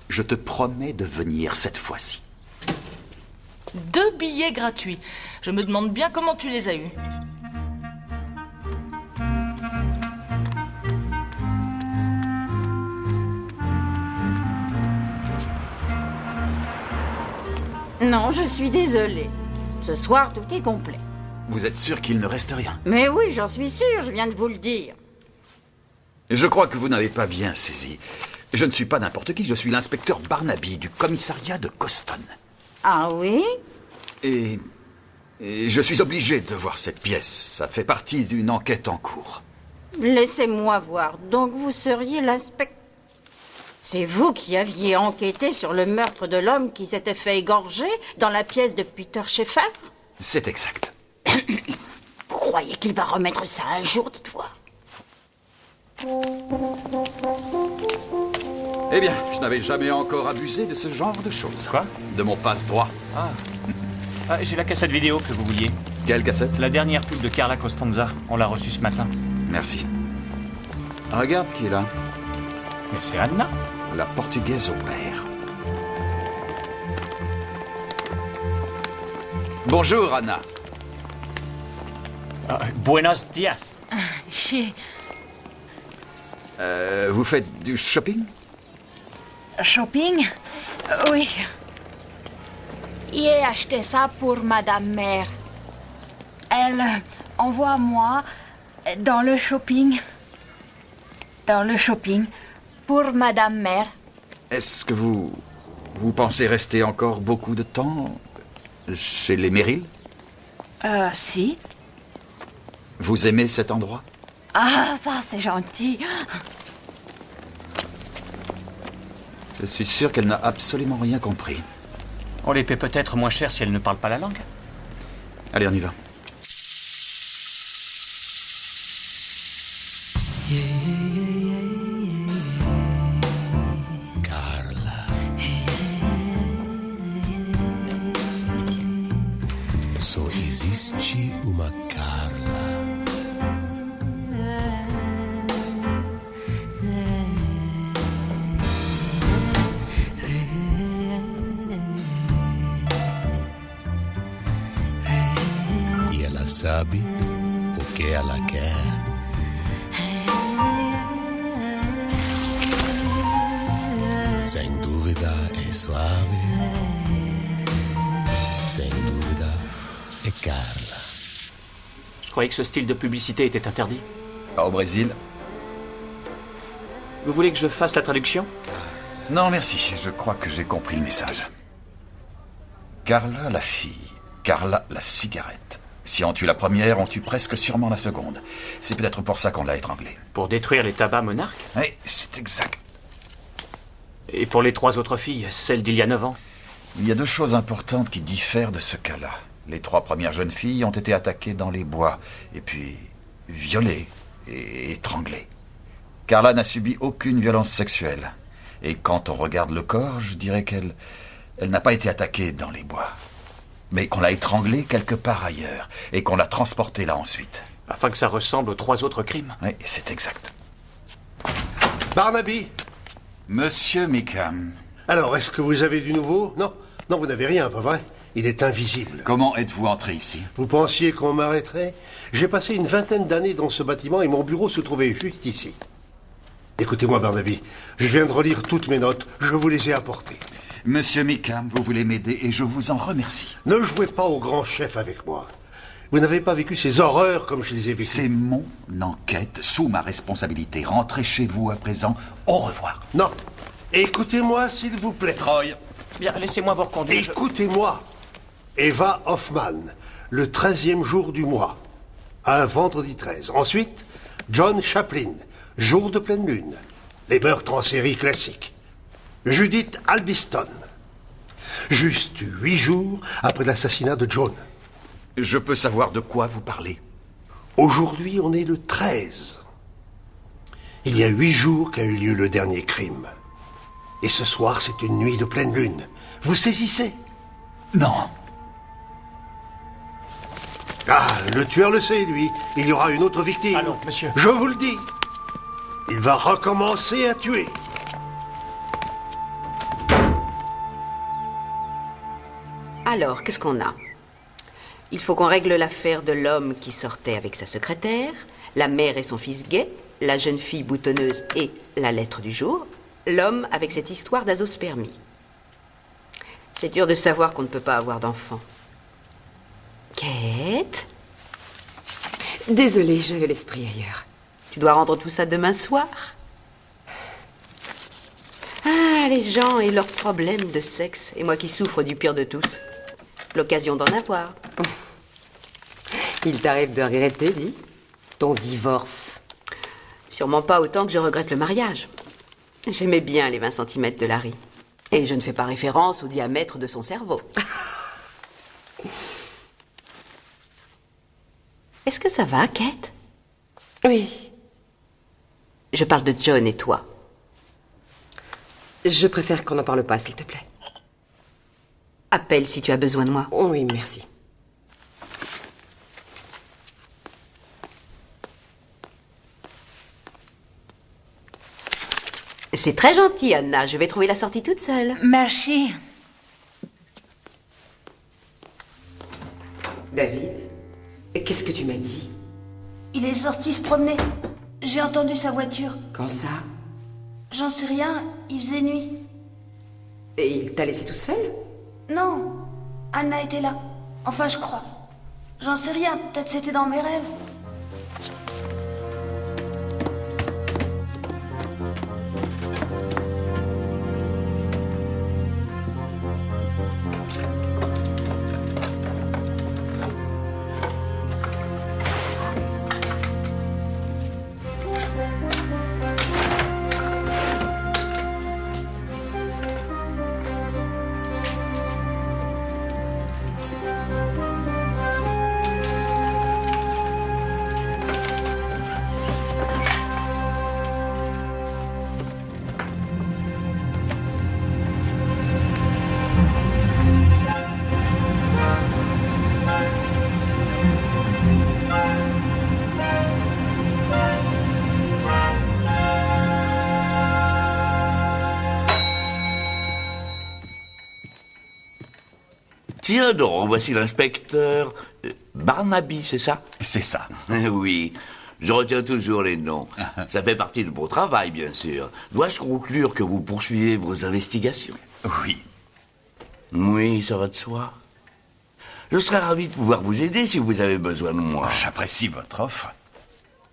Je te promets de venir cette fois-ci. 2 billets gratuits. Je me demande bien comment tu les as eus. Non, je suis désolée. Ce soir, tout est complet. Vous êtes sûr qu'il ne reste rien? Mais oui, j'en suis sûre, je viens de vous le dire. Je crois que vous n'avez pas bien saisi. Je ne suis pas n'importe qui, je suis l'inspecteur Barnaby du commissariat de Coston. Ah oui? Et je suis obligé de voir cette pièce. Ça fait partie d'une enquête en cours. Laissez-moi voir. Donc vous seriez l'inspecteur... C'est vous qui aviez enquêté sur le meurtre de l'homme qui s'était fait égorger dans la pièce de Peter Schaeffer? C'est exact. Vous croyez qu'il va remettre ça un jour, dites-moi? Eh bien, je n'avais jamais encore abusé de ce genre de choses. Quoi? De mon passe-droit. Ah, j'ai la cassette vidéo que vous vouliez. Quelle cassette? La dernière pub de Carla Costanza. On l'a reçue ce matin. Merci. Regarde qui est là. Mais c'est Anna. La portugaise au père. Bonjour, Anna. Buenos dias. Vous faites du shopping? Shopping? Oui. J'ai acheté ça pour Madame Mère. Elle envoie moi dans le shopping. Dans le shopping pour Madame Mère. Est-ce que vous pensez rester encore beaucoup de temps chez les Merrill? Si. Vous aimez cet endroit? Ah, ça c'est gentil. Je suis sûr qu'elle n'a absolument rien compris. On les paie peut-être moins cher si elle ne parle pas la langue. Allez, on y va. Carla. Só existe uma Carla. E ela sabe o que ela quer. Sem dúvida é suave. Sem dúvida é Carla. Je croyais que ce style de publicité était interdit. Au Brésil? Vous voulez que je fasse la traduction? Non, merci. Je crois que j'ai compris le message. Carla, la fille. Carla, la cigarette. Si on tue la première, on tue presque sûrement la seconde. C'est peut-être pour ça qu'on l'a étranglée. Pour détruire les tabacs monarques? Oui, c'est exact. Et pour les 3 autres filles, celles d'il y a 9 ans? Il y a 2 choses importantes qui diffèrent de ce cas-là. Les 3 premières jeunes filles ont été attaquées dans les bois, et puis violées et étranglées. Carla n'a subi aucune violence sexuelle. Et quand on regarde le corps, je dirais qu'elle n'a pas été attaquée dans les bois. Mais qu'on l'a étranglée quelque part ailleurs, et qu'on l'a transportée là ensuite. Afin que ça ressemble aux 3 autres crimes? Oui, c'est exact. Barnaby! Monsieur Mickham. Alors, est-ce que vous avez du nouveau? Non, non, vous n'avez rien, pas vrai? Il est invisible. Comment êtes-vous entré ici? Vous pensiez qu'on m'arrêterait? J'ai passé une 20aine d'années dans ce bâtiment et mon bureau se trouvait juste ici. Écoutez-moi, Barnaby, je viens de relire toutes mes notes, je vous les ai apportées. Monsieur Mickham, vous voulez m'aider et je vous en remercie. Ne jouez pas au grand chef avec moi. Vous n'avez pas vécu ces horreurs comme je les ai vécues. C'est mon enquête, sous ma responsabilité. Rentrez chez vous à présent. Au revoir. Non. Écoutez-moi, s'il vous plaît. Troy. Bien, laissez-moi vous reconduire. Écoutez-moi. Eva Hoffman, le 13e jour du mois, un vendredi 13. Ensuite, John Chaplin, jour de pleine lune, les meurtres en série classiques. Judith Albiston, juste 8 jours après l'assassinat de John. Je peux savoir de quoi vous parlez? Aujourd'hui, on est le 13. Il y a 8 jours qu'a eu lieu le dernier crime. Et ce soir, c'est une nuit de pleine lune. Vous saisissez? Non. Ah, le tueur le sait, lui. Il y aura une autre victime. Allons, monsieur. Je vous le dis. Il va recommencer à tuer. Alors, qu'est-ce qu'on a? Il faut qu'on règle l'affaire de l'homme qui sortait avec sa secrétaire, la mère et son fils gay, la jeune fille boutonneuse et la lettre du jour, l'homme avec cette histoire d'azospermie. C'est dur de savoir qu'on ne peut pas avoir d'enfant. Kate? Désolée, j'avais l'esprit ailleurs. Tu dois rendre tout ça demain soir? Ah, les gens et leurs problèmes de sexe, et moi qui souffre du pire de tous. L'occasion d'en avoir. Il t'arrive de regretter, dis? Ton divorce. Sûrement pas autant que je regrette le mariage. J'aimais bien les 20 cm de Larry. Et je ne fais pas référence au diamètre de son cerveau. Est-ce que ça va, Kate? Oui. Je parle de John et toi. Je préfère qu'on n'en parle pas, s'il te plaît. Appelle si tu as besoin de moi. Oui, merci. C'est très gentil, Anna. Je vais trouver la sortie toute seule. Merci. David, qu'est-ce que tu m'as dit? Il est sorti se promener. J'ai entendu sa voiture. Quand ça? J'en sais rien, il faisait nuit. Et il t'a laissé tout seul? Non, Anna était là. Enfin, je crois. J'en sais rien, peut-être c'était dans mes rêves. Tiens donc, voici l'inspecteur Barnaby, c'est ça? C'est ça. Oui, je retiens toujours les noms. Ça fait partie de mon travail, bien sûr. Dois-je conclure que vous poursuivez vos investigations? Oui. Oui, ça va de soi. Je serais ravi de pouvoir vous aider si vous avez besoin de moi. J'apprécie votre offre.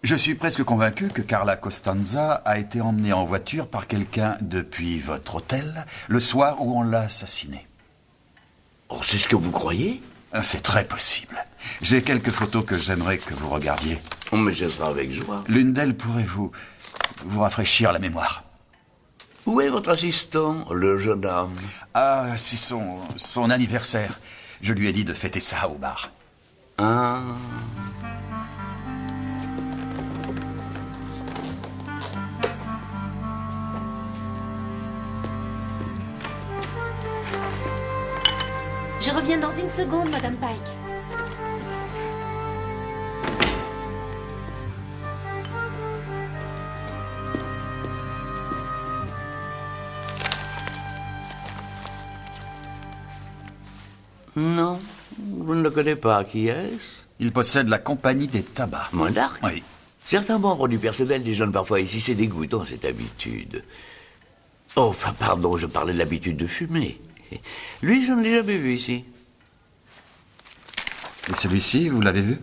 Je suis presque convaincu que Carla Costanza a été emmenée en voiture par quelqu'un depuis votre hôtel le soir où on l'a assassinée. Oh, c'est ce que vous croyez? C'est très possible. J'ai quelques photos que j'aimerais que vous regardiez. Oh, mais ce sera avec joie. L'une d'elles pourrait vous rafraîchir la mémoire. Où est votre assistant, le jeune homme? Ah, c'est son anniversaire. Je lui ai dit de fêter ça au bar. Ah... Je reviens dans une seconde, Madame Pike. Non, je ne le connais pas. Qui est-ce? Il possède la compagnie des tabacs. Monarque? Oui. Certains membres du personnel déjeunent parfois ici, c'est dégoûtant cette habitude. Oh, enfin, pardon, je parlais de l'habitude de fumer. Lui, je ne l'ai jamais vu ici. Et celui-ci, vous l'avez vu?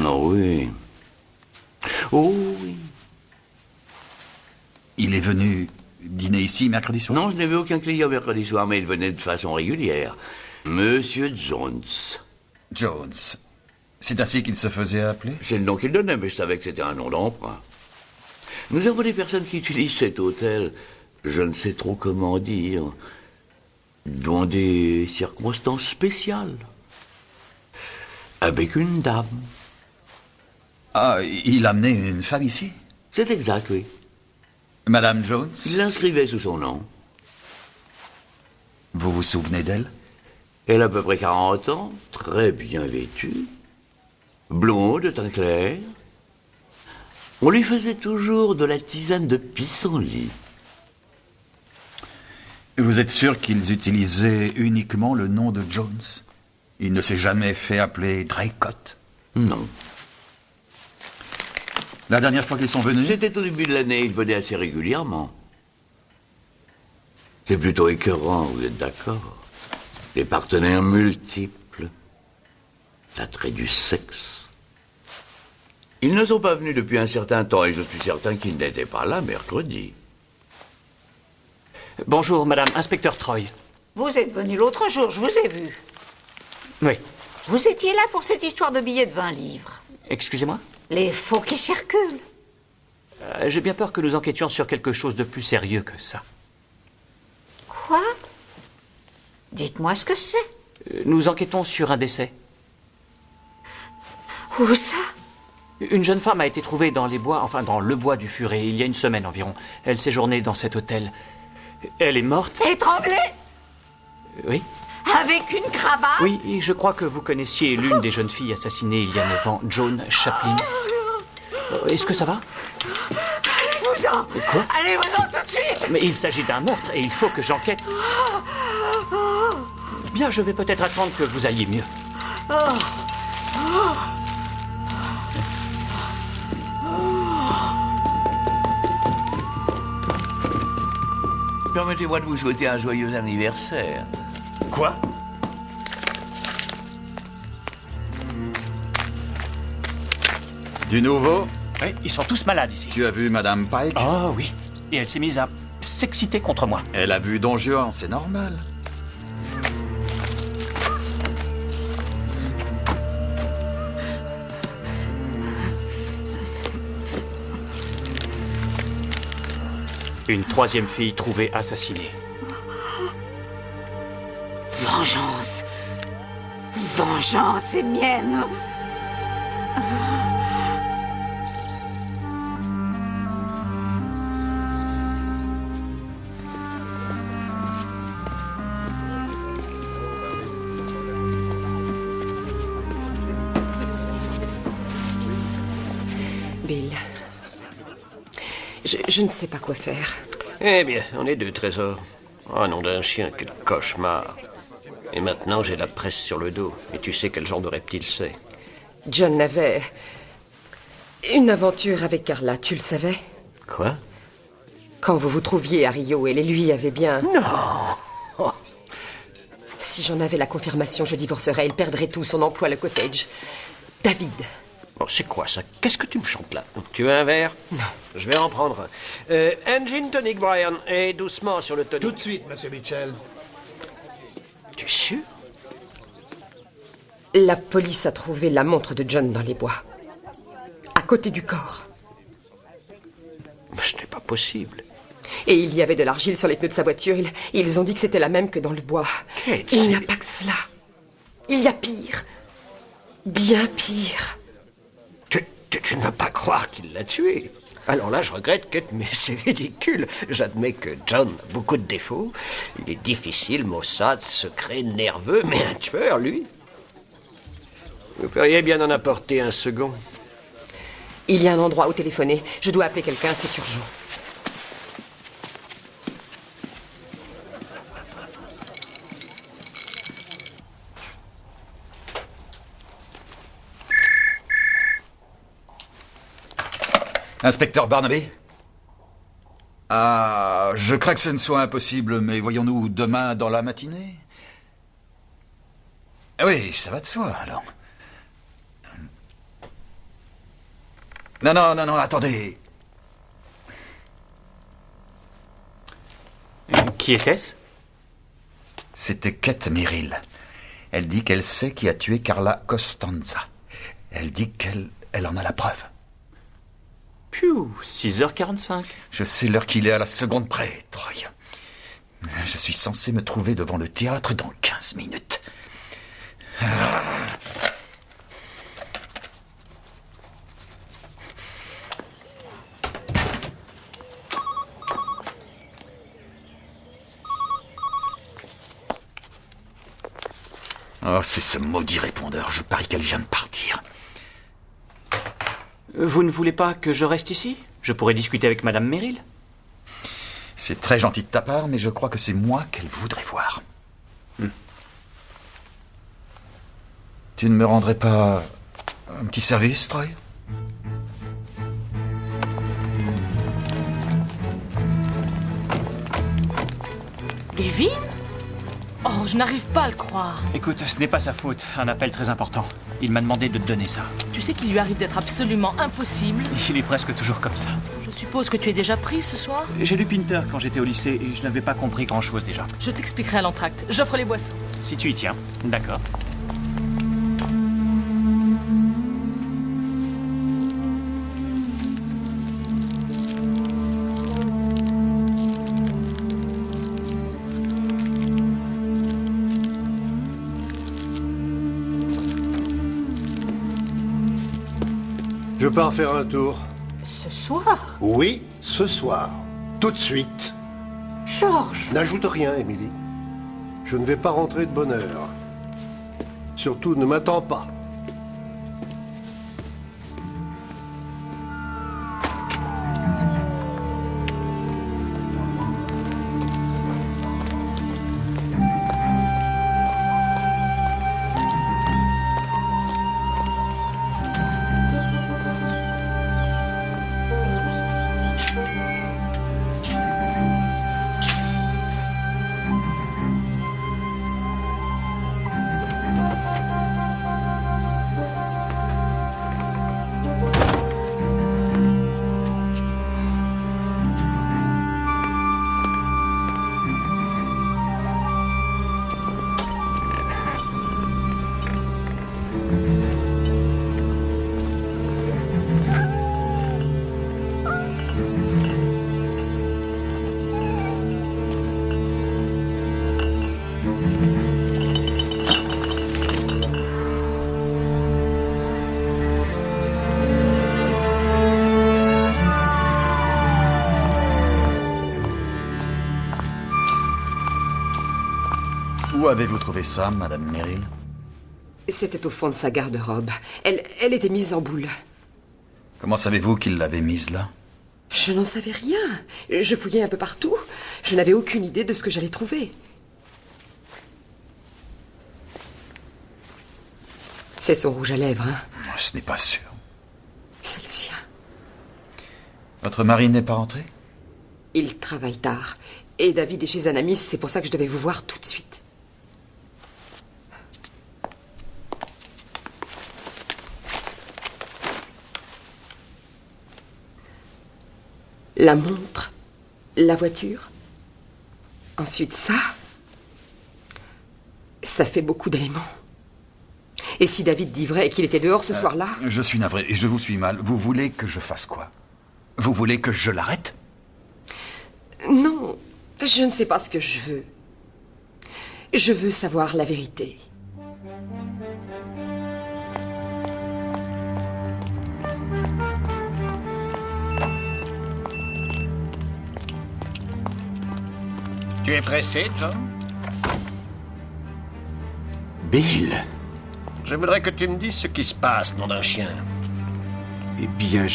Oh oui. Oh oui. Il est venu dîner ici mercredi soir? Non, je n'ai vu aucun client mercredi soir, mais il venait de façon régulière. Monsieur Jones. Jones. C'est ainsi qu'il se faisait appeler? C'est le nom qu'il donnait, mais je savais que c'était un nom d'emprunt. Nous avons des personnes qui utilisent cet hôtel, je ne sais trop comment dire, dans des circonstances spéciales. Avec une dame. Ah, il amenait une femme ici? C'est exact, oui. Madame Jones? Il l'inscrivait sous son nom. Vous vous souvenez d'elle? Elle a à peu près 40 ans, très bien vêtue, blonde, teint clair. On lui faisait toujours de la tisane de pissenlit. Vous êtes sûr qu'ils utilisaient uniquement le nom de Jones? Il ne s'est jamais fait appeler Draycott? Non. La dernière fois qu'ils sont venus? C'était au début de l'année, ils venaient assez régulièrement. C'est plutôt écœurant, vous êtes d'accord? Les partenaires multiples, l'attrait du sexe. Ils ne sont pas venus depuis un certain temps et je suis certain qu'ils n'étaient pas là mercredi. Bonjour, madame, inspecteur Troy. Vous êtes venu l'autre jour, je vous ai vu. Oui. Vous étiez là pour cette histoire de billets de 20 livres. Excusez-moi? Les faux qui circulent. J'ai bien peur que nous enquêtions sur quelque chose de plus sérieux que ça. Quoi? Dites-moi ce que c'est. Nous enquêtons sur un décès. Où ça? Une jeune femme a été trouvée dans les bois, enfin dans le bois du Furet, il y a une semaine environ. Elle séjournait dans cet hôtel. Elle est morte. Étranglée? Oui. Avec une cravate? Oui, et je crois que vous connaissiez l'une des jeunes filles assassinées il y a 9 ans, Joan Chaplin. Est-ce que ça va? Allez-vous-en! Quoi? Allez-vous-en tout de suite! Mais il s'agit d'un meurtre et il faut que j'enquête. Bien, je vais peut-être attendre que vous alliez mieux. Permettez-moi de vous souhaiter un joyeux anniversaire. Quoi? Du nouveau? Oui, ils sont tous malades ici. Tu as vu Madame Pike? Oh oui. Et elle s'est mise à s'exciter contre moi. Elle a vu Don Juan, c'est normal. Une troisième fille trouvée assassinée. Vengeance. Vengeance est mienne. Bill, je ne sais pas quoi faire. Eh bien, on est deux, Trésor. Oh, nom d'un chien, quel cauchemar. Et maintenant, j'ai la presse sur le dos. Et tu sais quel genre de reptile c'est. John avait une aventure avec Carla, tu le savais? Quoi? Quand vous vous trouviez à Rio, elle et lui avaient bien... Non! Si j'en avais la confirmation, je divorcerais. Il perdrait tout, son emploi, le cottage. David. Bon, c'est quoi ça? Qu'est-ce que tu me chantes là? Tu veux un verre? Non. Je vais en prendre un. Un gin tonic, Brian. Et doucement sur le tonic. Tout de suite, monsieur Mitchell. Tu es sûr? La police a trouvé la montre de John dans les bois. À côté du corps. Mais ce n'est pas possible. Et il y avait de l'argile sur les pneus de sa voiture. Ils ont dit que c'était la même que dans le bois. Kate, Il n'y a pas que cela. Il y a pire. Bien pire. Tu ne vas pas croire qu'il l'a tué. Alors là, je regrette, Kate, mais c'est ridicule. J'admets que John a beaucoup de défauts. Il est difficile, maussade, secret, nerveux, mais un tueur, lui. Vous feriez bien en apporter un second. Il y a un endroit où téléphoner. Je dois appeler quelqu'un, c'est urgent. Inspecteur Barnaby? Ah, je crains que ce ne soit impossible, mais voyons-nous demain dans la matinée? Oui, ça va de soi, alors. Non, attendez. Qui était-ce? C'était Kate Merrill. Elle dit qu'elle sait qui a tué Carla Costanza. Elle dit qu'elle en a la preuve. Piou, 6h45. Je sais l'heure qu'il est à la seconde près, Troy. Je suis censé me trouver devant le théâtre dans 15 minutes. Oh, c'est ce maudit répondeur. Je parie qu'elle vient de partir. Vous ne voulez pas que je reste ici? Je pourrais discuter avec Madame Merrill. C'est très gentil de ta part, mais je crois que c'est moi qu'elle voudrait voir. Tu ne me rendrais pas un petit service, Troy? Gavin? Oh, je n'arrive pas à le croire. Écoute, ce n'est pas sa faute. Un appel très important. Il m'a demandé de te donner ça. Tu sais qu'il lui arrive d'être absolument impossible. Il est presque toujours comme ça. Je suppose que tu es déjà pris ce soir? J'ai lu Pinter quand j'étais au lycée et je n'avais pas compris grand-chose déjà. Je t'expliquerai à l'entracte. J'offre les boissons. Si tu y tiens, d'accord. Je pars faire un tour. Ce soir? Oui, ce soir. Tout de suite. Georges! N'ajoute rien, Émilie. Je ne vais pas rentrer de bonne heure. Surtout, ne m'attends pas. Où avez-vous trouvé ça, Madame Merrill? C'était au fond de sa garde-robe. Elle était mise en boule. Comment savez-vous qu'il l'avait mise là? Je n'en savais rien. Je fouillais un peu partout. Je n'avais aucune idée de ce que j'allais trouver. C'est son rouge à lèvres, hein? Ce n'est pas sûr. C'est le sien. Votre mari n'est pas rentré? Il travaille tard. Et David est chez un ami, c'est pour ça que je devais vous voir tout de suite. La montre, la voiture, ensuite ça fait beaucoup d'éléments. Et si David dit vrai et qu'il était dehors ce soir-là? Je suis navré et je vous suis mal. Vous voulez que je fasse quoi? Vous voulez que je l'arrête? Non, je ne sais pas ce que je veux. Je veux savoir la vérité. Tu es pressé, John? Bill. Je voudrais que tu me dises ce qui se passe, nom d'un chien. Eh bien,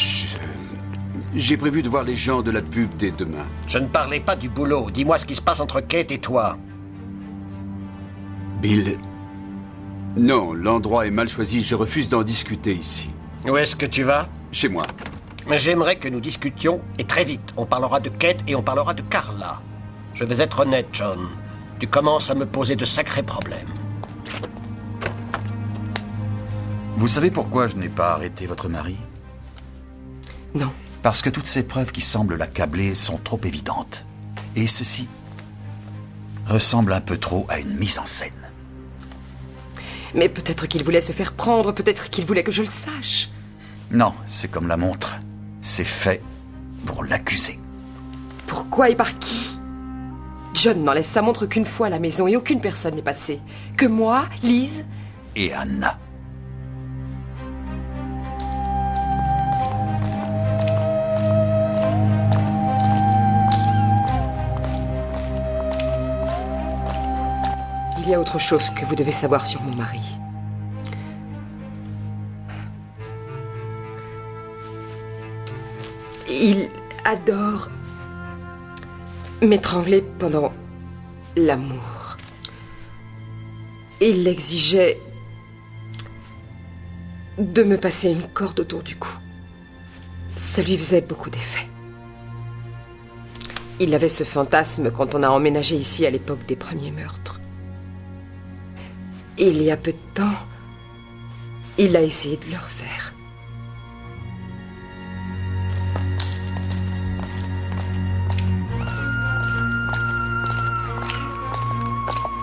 j'ai prévu de voir les gens de la pub dès demain. Je ne parlais pas du boulot. Dis-moi ce qui se passe entre Kate et toi. Bill. Non, l'endroit est mal choisi. Je refuse d'en discuter ici. Où est-ce que tu vas? Chez moi. J'aimerais que nous discutions, et très vite. On parlera de Kate et on parlera de Carla. Je vais être honnête, John. Tu commences à me poser de sacrés problèmes. Vous savez pourquoi je n'ai pas arrêté votre mari? Non. Parce que toutes ces preuves qui semblent l'accabler sont trop évidentes. Et ceci ressemble un peu trop à une mise en scène. Mais peut-être qu'il voulait se faire prendre, peut-être qu'il voulait que je le sache. Non, c'est comme la montre. C'est fait pour l'accuser. Pourquoi et par qui? John n'enlève sa montre qu'une fois à la maison et aucune personne n'est passée. Que moi, Lise et Anna. Il y a autre chose que vous devez savoir sur mon mari. Il adore m'étrangler pendant l'amour. Il exigeait de me passer une corde autour du cou. Ça lui faisait beaucoup d'effet. Il avait ce fantasme quand on a emménagé ici à l'époque des premiers meurtres. Il y a peu de temps, il a essayé de le refaire.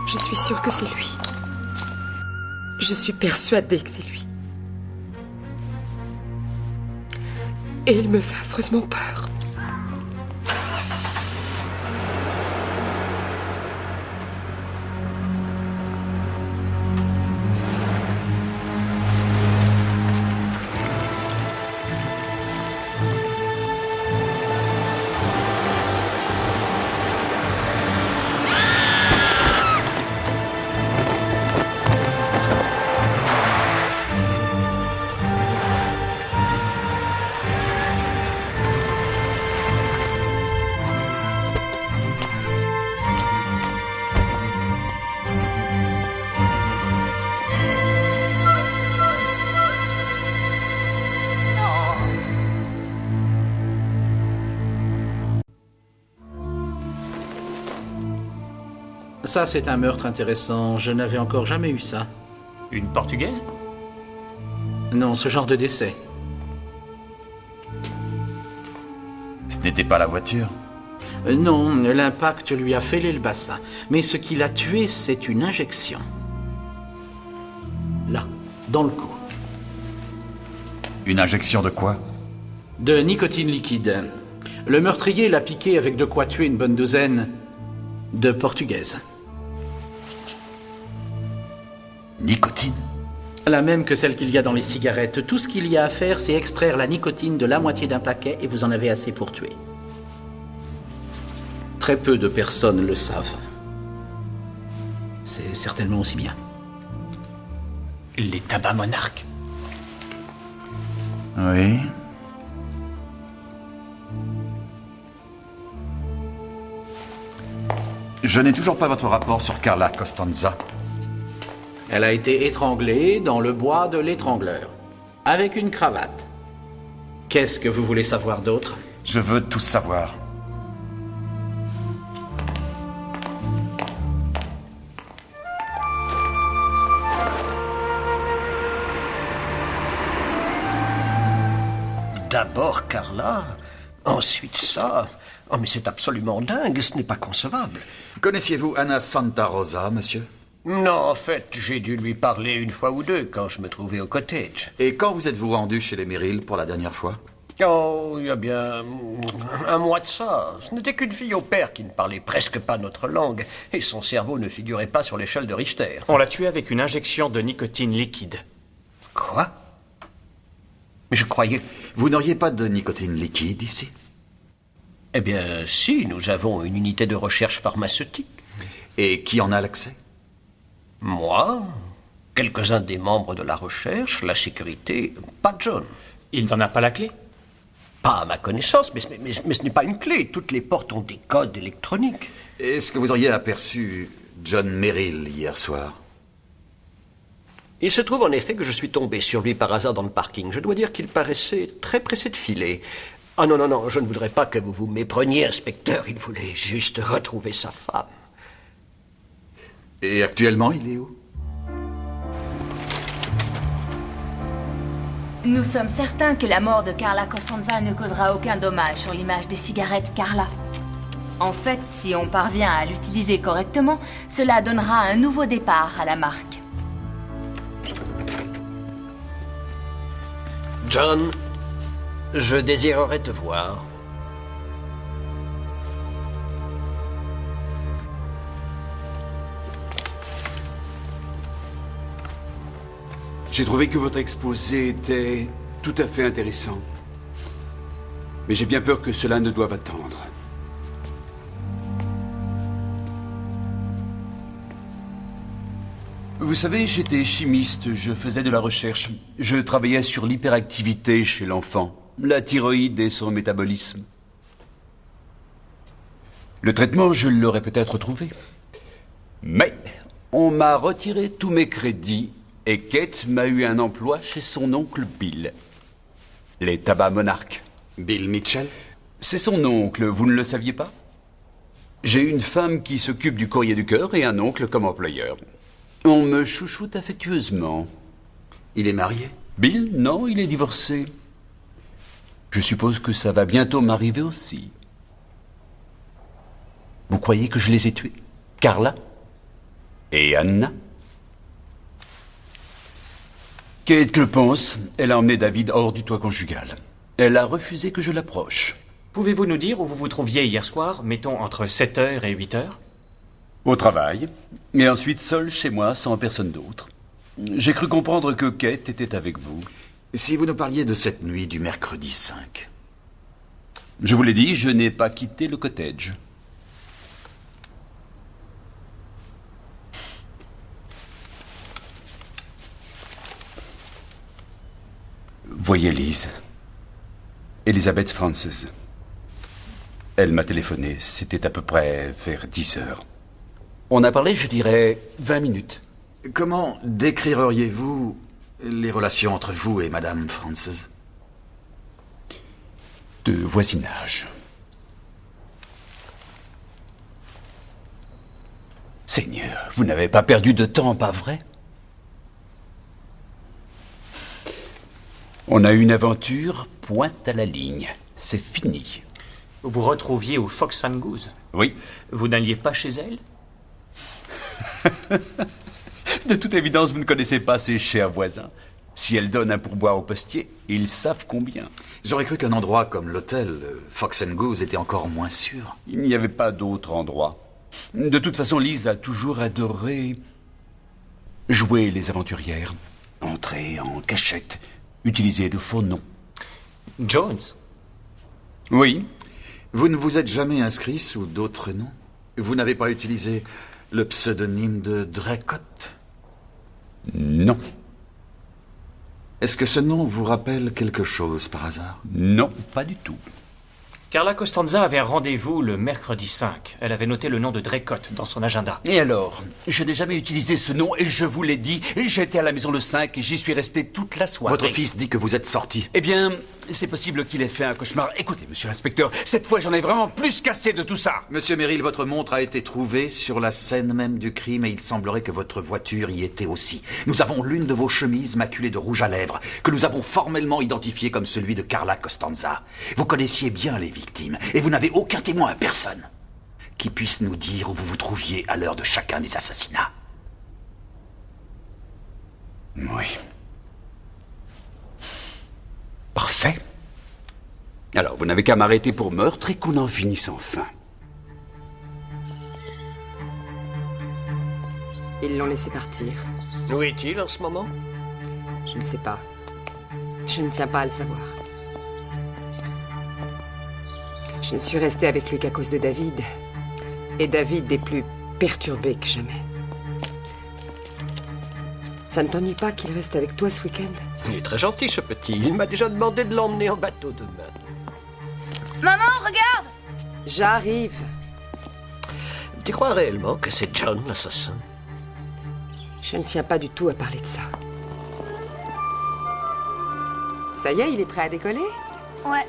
Je suis sûre que c'est lui. Je suis persuadée que c'est lui. Et il me fait affreusement peur. Ça, c'est un meurtre intéressant. Je n'avais encore jamais eu ça. Une Portugaise? Non, ce genre de décès. Ce n'était pas la voiture? Non, l'impact lui a fêlé le bassin. Mais ce qui l'a tué, c'est une injection. Là, dans le cou. Une injection de quoi? De nicotine liquide. Le meurtrier l'a piqué avec de quoi tuer une bonne douzaine de Portugaises. Nicotine? La même que celle qu'il y a dans les cigarettes. Tout ce qu'il y a à faire, c'est extraire la nicotine de la moitié d'un paquet et vous en avez assez pour tuer. Très peu de personnes le savent. C'est certainement aussi bien. Les tabacs monarques. Oui. Je n'ai toujours pas votre rapport sur Carla Costanza. Elle a été étranglée dans le bois de l'étrangleur, avec une cravate. Qu'est-ce que vous voulez savoir d'autre? Je veux tout savoir. D'abord Carla, ensuite ça. Oh mais c'est absolument dingue, ce n'est pas concevable. Connaissiez-vous Anna Santa Rosa, monsieur? Non, en fait, j'ai dû lui parler une fois ou deux quand je me trouvais au cottage. Et quand vous êtes-vous rendu chez les Merrill pour la dernière fois? Oh, il y a bien un mois de ça. Ce n'était qu'une fille au père qui ne parlait presque pas notre langue, et son cerveau ne figurait pas sur l'échelle de Richter. On l'a tué avec une injection de nicotine liquide. Quoi? Mais je croyais... Vous n'auriez pas de nicotine liquide ici? Eh bien, si, nous avons une unité de recherche pharmaceutique. Et qui en a l'accès? Moi, quelques-uns des membres de la recherche, la sécurité, pas John. Il n'en a pas la clé? Pas à ma connaissance, mais ce n'est pas une clé. Toutes les portes ont des codes électroniques. Est-ce que vous auriez aperçu John Merrill hier soir? Il se trouve en effet que je suis tombé sur lui par hasard dans le parking. Je dois dire qu'il paraissait très pressé de filer. Ah non, non, non, je ne voudrais pas que vous vous mépreniez, inspecteur. Il voulait juste retrouver sa femme. Et actuellement, il est où? Nous sommes certains que la mort de Carla Costanza ne causera aucun dommage sur l'image des cigarettes Carla. En fait, si on parvient à l'utiliser correctement, cela donnera un nouveau départ à la marque. John, je désirerais te voir. J'ai trouvé que votre exposé était tout à fait intéressant. Mais j'ai bien peur que cela ne doive attendre. Vous savez, j'étais chimiste, je faisais de la recherche. Je travaillais sur l'hyperactivité chez l'enfant, la thyroïde et son métabolisme. Le traitement, je l'aurais peut-être trouvé. Mais on m'a retiré tous mes crédits et Kate m'a eu un emploi chez son oncle Bill. Les tabacs Monarch. Bill Mitchell? C'est son oncle, vous ne le saviez pas? J'ai une femme qui s'occupe du courrier du cœur et un oncle comme employeur. On me chouchoute affectueusement. Il est marié? Bill? Non, il est divorcé. Je suppose que ça va bientôt m'arriver aussi. Vous croyez que je les ai tués? Carla? Et Anna? Kate le pense, elle a emmené David hors du toit conjugal. Elle a refusé que je l'approche. Pouvez-vous nous dire où vous vous trouviez hier soir, mettons entre 7h et 8h? Au travail, et ensuite seul chez moi, sans personne d'autre. J'ai cru comprendre que Kate était avec vous. Si vous nous parliez de cette nuit du mercredi 5. Je vous l'ai dit, je n'ai pas quitté le cottage. Voyez Lise. Elizabeth Frances. Elle m'a téléphoné, c'était à peu près vers 10 heures. On a parlé, je dirais, 20 minutes. Comment décririez-vous les relations entre vous et Madame Frances? De voisinage. Seigneur, vous n'avez pas perdu de temps, pas vrai? On a eu une aventure, pointe à la ligne. C'est fini. Vous vous retrouviez au Fox and Goose? Oui. Vous n'alliez pas chez elle? De toute évidence, vous ne connaissez pas ces chers voisins. Si elles donnent un pourboire aux postiers, ils savent combien. J'aurais cru qu'un endroit comme l'hôtel Fox and Goose était encore moins sûr. Il n'y avait pas d'autre endroit. De toute façon, Lise a toujours adoré jouer les aventurières. Entrer en cachette, utiliser de faux noms. Jones? Oui. Vous ne vous êtes jamais inscrit sous d'autres noms? Vous n'avez pas utilisé le pseudonyme de Draycott? Non. Est-ce que ce nom vous rappelle quelque chose par hasard? Non, pas du tout. Carla Costanza avait un rendez-vous le mercredi 5. Elle avait noté le nom de Draycott dans son agenda. Et alors? Je n'ai jamais utilisé ce nom et je vous l'ai dit. J'étais à la maison le 5 et j'y suis resté toute la soirée. Votre fils dit que vous êtes sorti. Eh bien, c'est possible qu'il ait fait un cauchemar. Écoutez, monsieur l'inspecteur, cette fois j'en ai vraiment plus qu'assez de tout ça. Monsieur Merrill, votre montre a été trouvée sur la scène même du crime et il semblerait que votre voiture y était aussi. Nous avons l'une de vos chemises maculée de rouge à lèvres, que nous avons formellement identifiée comme celui de Carla Costanza. Vous connaissiez bien les victimes et vous n'avez aucun témoin, personne, qui puisse nous dire où vous vous trouviez à l'heure de chacun des assassinats. Oui. Parfait. Alors, vous n'avez qu'à m'arrêter pour meurtre et qu'on en finisse enfin. Ils l'ont laissé partir. Où est-il en ce moment? Je ne sais pas. Je ne tiens pas à le savoir. Je ne suis restée avec lui qu'à cause de David. Et David est plus perturbé que jamais. Ça ne t'ennuie pas qu'il reste avec toi ce week-end? Il est très gentil, ce petit. Il m'a déjà demandé de l'emmener en bateau demain. Maman, regarde! J'arrive. Tu crois réellement que c'est John l'assassin? Je ne tiens pas du tout à parler de ça. Ça y est, il est prêt à décoller? Ouais.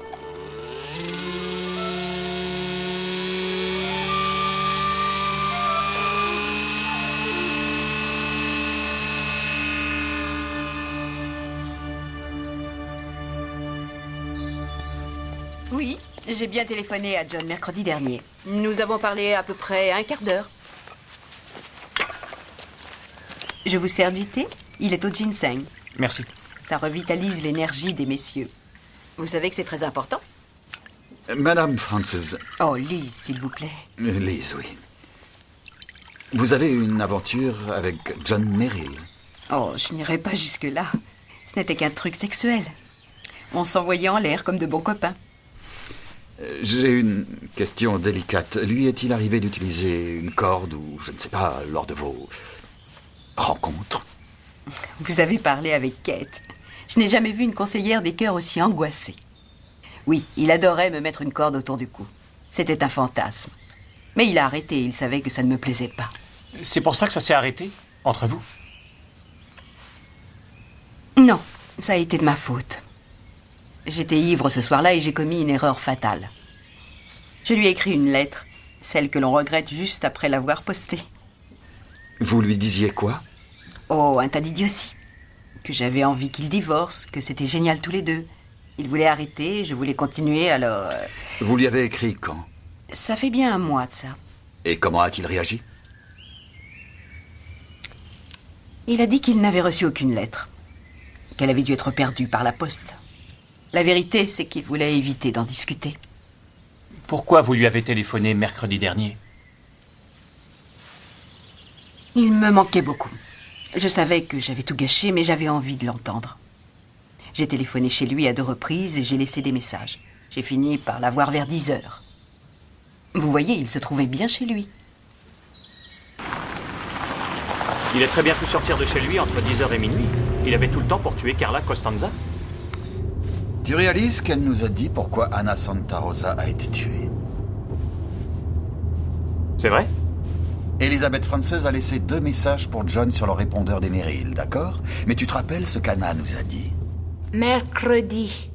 Oui, j'ai bien téléphoné à John mercredi dernier. Nous avons parlé à peu près un quart d'heure. Je vous sers du thé? Il est au ginseng. Merci. Ça revitalise l'énergie des messieurs. Vous savez que c'est très important? Madame Frances. Oh, Lise, s'il vous plaît. Lise, oui. Vous avez une aventure avec John Merrill? Oh, je n'irai pas jusque-là. Ce n'était qu'un truc sexuel. On s'envoyait en l'air comme de bons copains. J'ai une question délicate. Lui est-il arrivé d'utiliser une corde ou, je ne sais pas, lors de vos rencontres? Vous avez parlé avec Kate. Je n'ai jamais vu une conseillère des cœurs aussi angoissée. Oui, il adorait me mettre une corde autour du cou. C'était un fantasme. Mais il a arrêté, il savait que ça ne me plaisait pas. C'est pour ça que ça s'est arrêté, entre vous? Non, ça a été de ma faute. J'étais ivre ce soir-là et j'ai commis une erreur fatale. Je lui ai écrit une lettre, celle que l'on regrette juste après l'avoir postée. Vous lui disiez quoi? Oh, un tas d'idioties. Que j'avais envie qu'il divorce, que c'était génial tous les deux. Il voulait arrêter, je voulais continuer, alors... Vous lui avez écrit quand? Ça fait bien un mois de ça. Et comment a-t-il réagi? Il a dit qu'il n'avait reçu aucune lettre. Qu'elle avait dû être perdue par la poste. La vérité, c'est qu'il voulait éviter d'en discuter. Pourquoi vous lui avez téléphoné mercredi dernier? Il me manquait beaucoup. Je savais que j'avais tout gâché, mais j'avais envie de l'entendre. J'ai téléphoné chez lui à 2 reprises et j'ai laissé des messages. J'ai fini par l'avoir vers 10 heures. Vous voyez, il se trouvait bien chez lui. Il a très bien pu sortir de chez lui entre 10h et minuit. Il avait tout le temps pour tuer Carla Costanza. Tu réalises qu'elle nous a dit pourquoi Anna Santa Rosa a été tuée? C'est vrai? Elisabeth Frances a laissé 2 messages pour John sur le répondeur des Merrill, d'accord? Mais tu te rappelles ce qu'Anna nous a dit? Mercredi.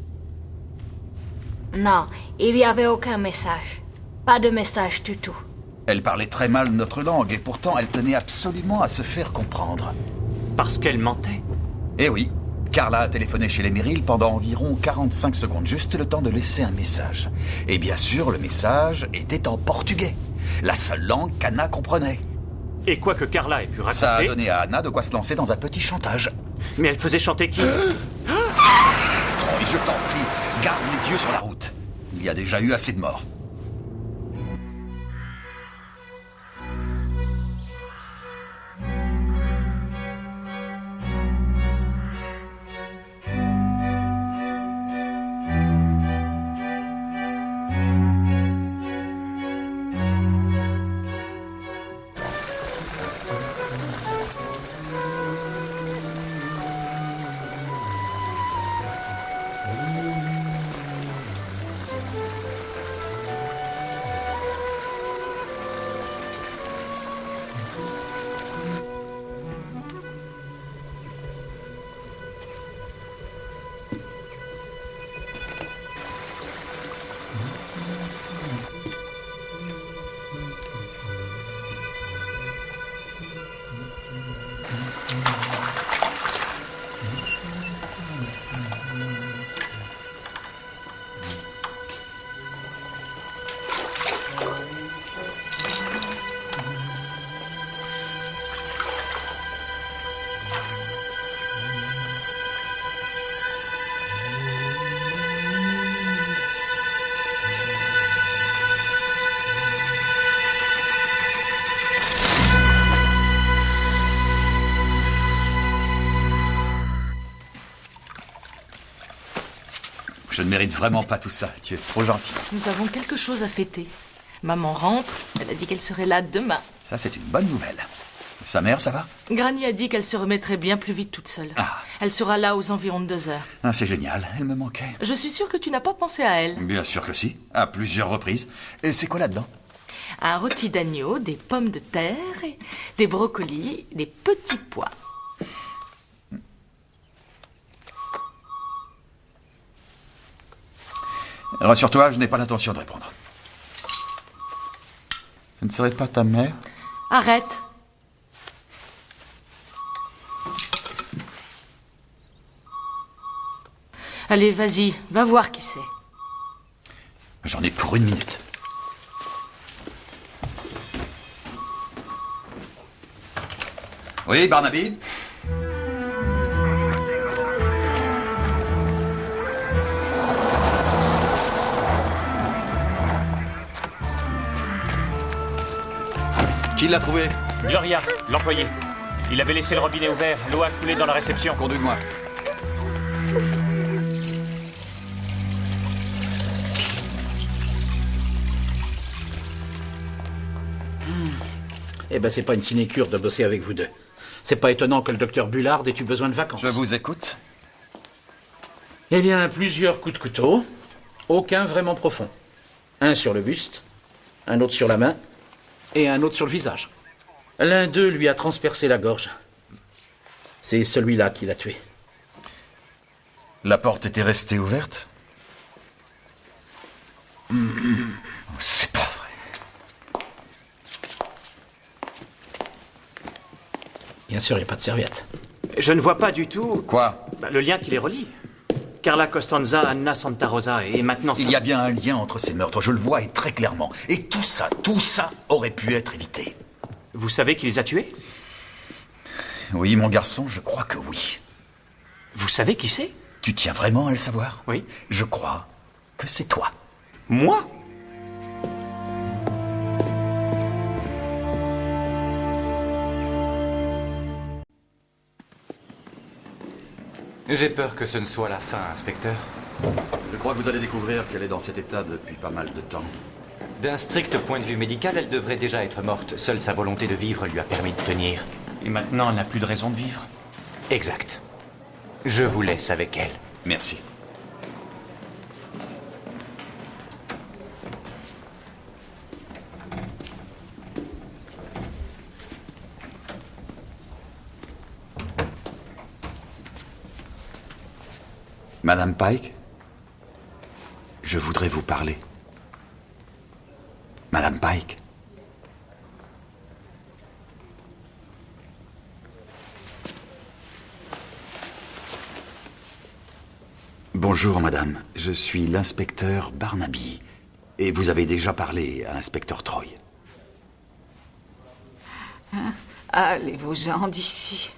Non, il n'y avait aucun message. Pas de message du tout. Elle parlait très mal notre langue et pourtant elle tenait absolument à se faire comprendre. Parce qu'elle mentait? Eh oui, Carla a téléphoné chez les Merrill pendant environ 45 secondes, juste le temps de laisser un message. Et bien sûr, le message était en portugais, la seule langue qu'Anna comprenait. Et quoi que Carla ait pu raconter... Ça a donné à Anna de quoi se lancer dans un petit chantage. Mais elle faisait chanter qui? Troy, je t'en prie, garde les yeux sur la route. Il y a déjà eu assez de morts. Je ne mérite vraiment pas tout ça. Tu es trop gentil. Nous avons quelque chose à fêter. Maman rentre. Elle a dit qu'elle serait là demain. Ça, c'est une bonne nouvelle. Sa mère, ça va? Granny a dit qu'elle se remettrait bien plus vite toute seule. Elle sera là aux environs de 2 heures. Ah, c'est génial. Elle me manquait. Je suis sûre que tu n'as pas pensé à elle. Bien sûr que si. À plusieurs reprises. Et c'est quoi là-dedans? Un rôti d'agneau, des pommes de terre, et des brocolis, des petits pois. Rassure-toi, je n'ai pas l'intention de répondre. Ce ne serait pas ta mère? Arrête. Allez, vas-y, va voir qui c'est. J'en ai pour 1 minute. Oui, Barnaby? Qui l'a trouvé? Gloria, l'employé. Il avait laissé le robinet ouvert. L'eau a coulé dans la réception. Conduis-moi. Eh ben, c'est pas une sinécure de bosser avec vous deux. C'est pas étonnant que le docteur Bullard ait eu besoin de vacances. Je vous écoute. Eh bien, plusieurs coups de couteau, aucun vraiment profond. Un sur le buste, un autre sur la main, et un autre sur le visage. L'un d'eux lui a transpercé la gorge. C'est celui-là qui l'a tué. La porte était restée ouverte? C'est pas vrai. Bien sûr, il n'y a pas de serviette. Je ne vois pas du tout... Quoi? Le lien qui les relie. Carla Costanza, Anna Santa Rosa, et maintenant... Il y a bien un lien entre ces meurtres, je le vois, et très clairement. Et tout ça aurait pu être évité. Vous savez qui les a tués? Oui, mon garçon, je crois que oui. Vous savez qui c'est? Tu tiens vraiment à le savoir? Oui. Je crois que c'est toi. Moi? J'ai peur que ce ne soit la fin, inspecteur. Je crois que vous allez découvrir qu'elle est dans cet état depuis pas mal de temps. D'un strict point de vue médical, elle devrait déjà être morte. Seule sa volonté de vivre lui a permis de tenir. Et maintenant, elle n'a plus de raison de vivre? Exact. Je vous laisse avec elle. Merci. Madame Pike, je voudrais vous parler. Madame Pike. Bonjour, madame. Je suis l'inspecteur Barnaby. Et vous avez déjà parlé à l'inspecteur Troy. Allez-vous-en d'ici.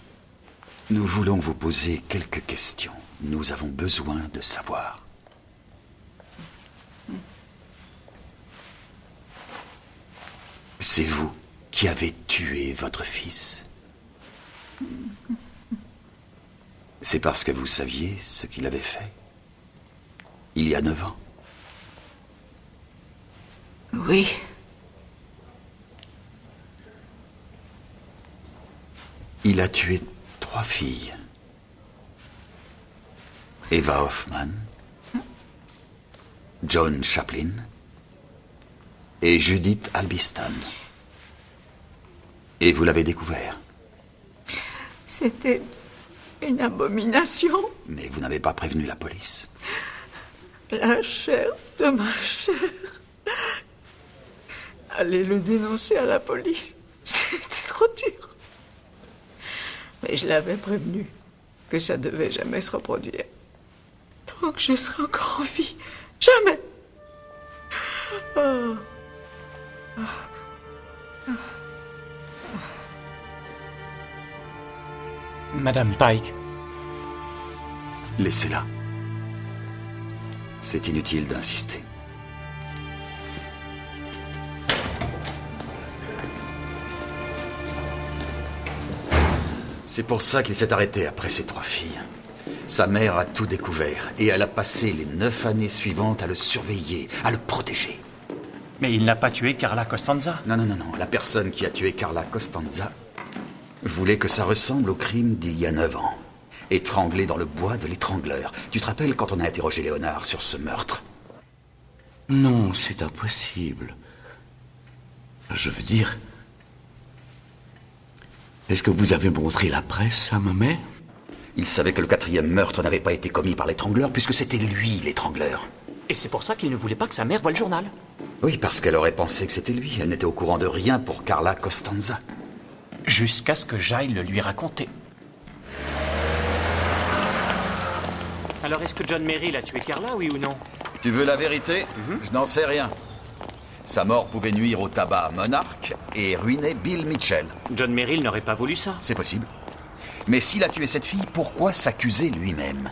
Nous voulons vous poser quelques questions. Nous avons besoin de savoir. C'est vous qui avez tué votre fils? C'est parce que vous saviez ce qu'il avait fait? Il y a 9 ans? Oui. Il a tué 3 filles. Eva Hoffman, John Chaplin et Judith Albiston. Et vous l'avez découvert. C'était une abomination. Mais vous n'avez pas prévenu la police. La chair de ma chair. Aller le dénoncer à la police, c'était trop dur. Mais je l'avais prévenu que ça devait jamais se reproduire. Tant que je serai encore en vie. Jamais. Oh. Madame Pike. Laissez-la. C'est inutile d'insister. C'est pour ça qu'il s'est arrêté après ses 3 filles. Sa mère a tout découvert et elle a passé les 9 années suivantes à le surveiller, à le protéger. Mais il n'a pas tué Carla Costanza. Non. La personne qui a tué Carla Costanza voulait que ça ressemble au crime d'il y a 9 ans. Étranglé dans le bois de l'étrangleur. Tu te rappelles quand on a interrogé Léonard sur ce meurtre? Non, c'est impossible. Je veux dire... Est-ce que vous avez montré la presse à ma mère? Il savait que le 4e meurtre n'avait pas été commis par l'étrangleur puisque c'était lui l'étrangleur. Et c'est pour ça qu'il ne voulait pas que sa mère voie le journal. Oui, parce qu'elle aurait pensé que c'était lui. Elle n'était au courant de rien pour Carla Costanza. Jusqu'à ce que j'aille le lui raconter. Alors est-ce que John Merrill a tué Carla, oui ou non? Tu veux la vérité? Je n'en sais rien. Sa mort pouvait nuire au tabac Monarch et ruiner Bill Mitchell. John Merrill n'aurait pas voulu ça. C'est possible. Mais s'il a tué cette fille, pourquoi s'accuser lui-même?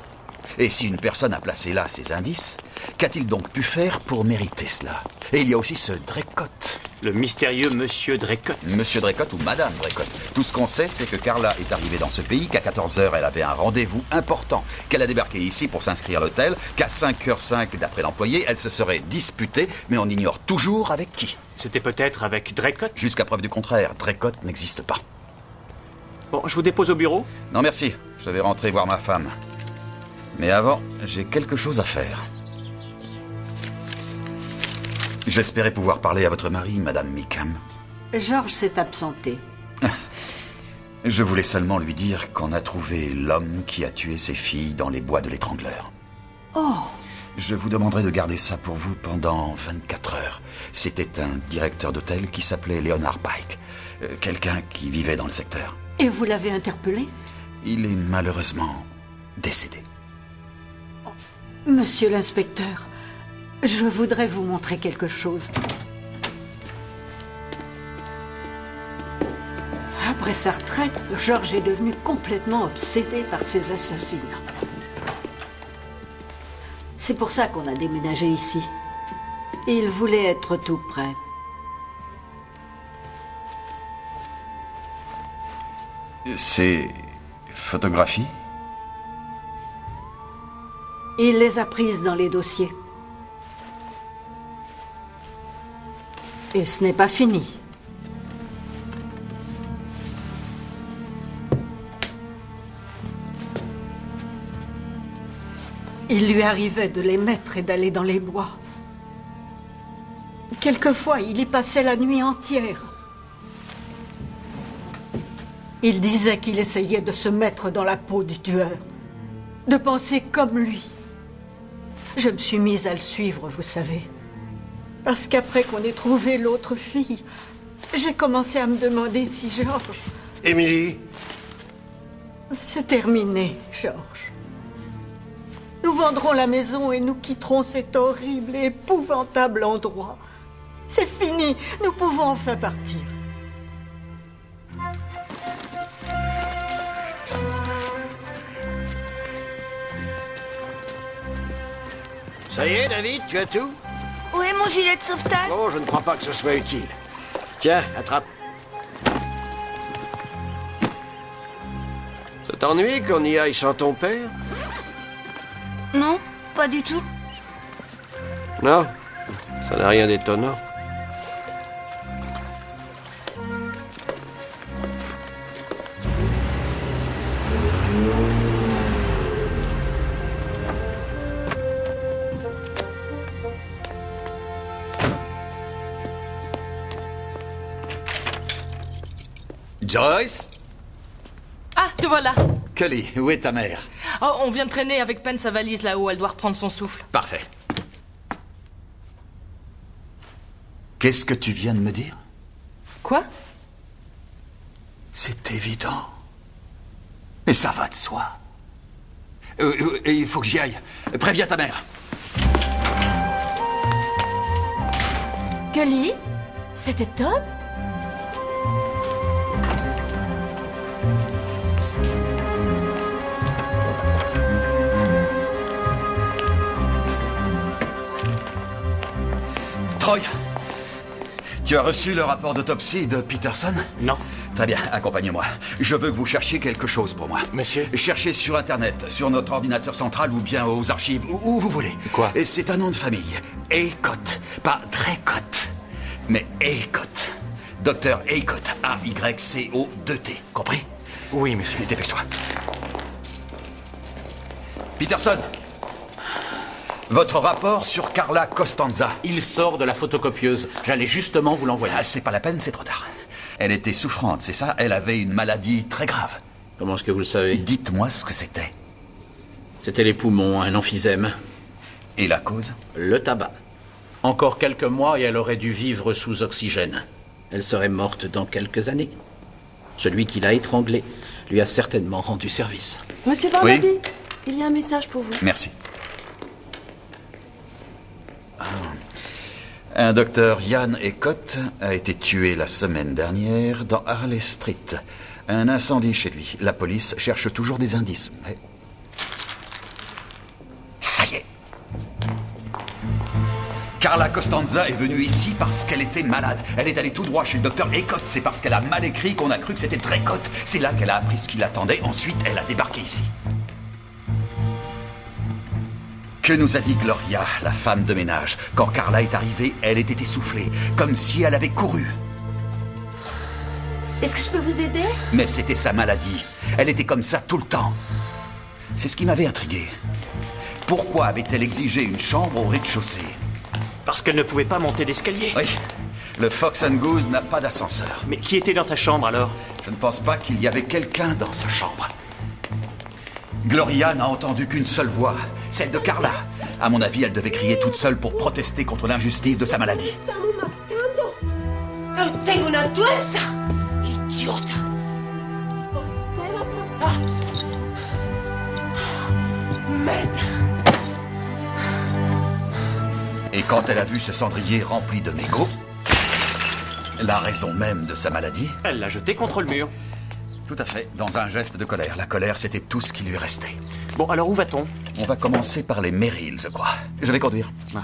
Et si une personne a placé là ces indices, qu'a-t-il donc pu faire pour mériter cela? Et il y a aussi ce Draycott. Le mystérieux Monsieur Draycott. Monsieur Draycott ou Madame Draycott. Tout ce qu'on sait, c'est que Carla est arrivée dans ce pays, qu'à 14h, elle avait un rendez-vous important, qu'elle a débarqué ici pour s'inscrire à l'hôtel, qu'à 5h05, d'après l'employé, elle se serait disputée, mais on ignore toujours avec qui. C'était peut-être avec Draycott? Jusqu'à preuve du contraire, Draycott n'existe pas. Bon, je vous dépose au bureau? Non, merci. Je vais rentrer voir ma femme. Mais avant, j'ai quelque chose à faire. J'espérais pouvoir parler à votre mari, Madame Mickham. George s'est absenté. Je voulais seulement lui dire qu'on a trouvé l'homme qui a tué ses filles dans les bois de l'Étrangleur. Oh! Je vous demanderai de garder ça pour vous pendant 24 heures. C'était un directeur d'hôtel qui s'appelait Leonard Pike. Quelqu'un qui vivait dans le secteur. Et vous l'avez interpellé? Il est malheureusement décédé. Monsieur l'inspecteur, je voudrais vous montrer quelque chose. Après sa retraite, George est devenu complètement obsédé par ses assassinats. C'est pour ça qu'on a déménagé ici. Il voulait être tout près. Ces photographies? Il les a prises dans les dossiers. Et ce n'est pas fini. Il lui arrivait de les mettre et d'aller dans les bois. Quelquefois, il y passait la nuit entière. Il disait qu'il essayait de se mettre dans la peau du tueur, de penser comme lui. Je me suis mise à le suivre, vous savez. Parce qu'après qu'on ait trouvé l'autre fille, j'ai commencé à me demander si George... Émilie? C'est terminé, George. Nous vendrons la maison et nous quitterons cet horrible et épouvantable endroit. C'est fini, nous pouvons enfin partir. Ça y est, David, tu as tout? Où est mon gilet de sauvetage? Oh, je ne crois pas que ce soit utile. Tiens, attrape. Ça t'ennuie qu'on y aille sans ton père? Non, pas du tout. Non, ça n'a rien d'étonnant. Joyce? Ah, te voilà. Cully, où est ta mère? Oh, on vient de traîner avec Pen sa valise là-haut, elle doit reprendre son souffle. Parfait. Qu'est-ce que tu viens de me dire? Quoi? C'est évident. Mais ça va de soi. Il faut que j'y aille. Préviens ta mère. Cully? C'était Tom? Troy, tu as reçu le rapport d'autopsie de Peterson? Non. Très bien, accompagne-moi. Je veux que vous cherchiez quelque chose pour moi. Monsieur? Cherchez sur Internet, sur notre ordinateur central ou bien aux archives, où vous voulez. Quoi? Et c'est un nom de famille. Aycott. Pas Draycott, mais Aycott. Docteur Aycott. A-Y-C-O-2-T. Compris? Oui, monsieur. Dépêche-toi. Peterson, votre rapport sur Carla Costanza. Il sort de la photocopieuse. J'allais justement vous l'envoyer. Ah, c'est pas la peine, c'est trop tard. Elle était souffrante, c'est ça? Elle avait une maladie très grave. Comment est-ce que vous le savez? Dites-moi ce que c'était. C'était les poumons, un emphysème. Et la cause? Le tabac. Encore quelques mois et elle aurait dû vivre sous oxygène. Elle serait morte dans quelques années. Celui qui l'a étranglée lui a certainement rendu service. Monsieur Barnaby, Oui? il y a un message pour vous. Merci. Un docteur Ian Ecott a été tué la semaine dernière dans Harley Street. Un incendie chez lui. La police cherche toujours des indices, mais... Ça y est. Carla Costanza est venue ici parce qu'elle était malade. Elle est allée tout droit chez le docteur Ecott. C'est parce qu'elle a mal écrit qu'on a cru que c'était Draycott. C'est là qu'elle a appris ce qui l'attendait. Ensuite, elle a débarqué ici. Que nous a dit Gloria, la femme de ménage? Quand Carla est arrivée, elle était essoufflée, comme si elle avait couru. Est-ce que je peux vous aider? Mais c'était sa maladie. Elle était comme ça tout le temps. C'est ce qui m'avait intrigué. Pourquoi avait-elle exigé une chambre au rez-de-chaussée? Parce qu'elle ne pouvait pas monter d'escalier. Oui. Le Fox and Goose n'a pas d'ascenseur. Mais qui était dans sa chambre alors? Je ne pense pas qu'il y avait quelqu'un dans sa chambre. Gloria n'a entendu qu'une seule voix, celle de Carla. À mon avis, elle devait crier toute seule pour protester contre l'injustice de sa maladie. Tengo una tuesa! Idiota! Merde! Et quand elle a vu ce cendrier rempli de mégots, la raison même de sa maladie... Elle l'a jeté contre le mur. Tout à fait, dans un geste de colère. La colère, c'était tout ce qui lui restait. Bon, alors où va-t-on? On va commencer par les Merrill, je crois. Je vais conduire. Ah.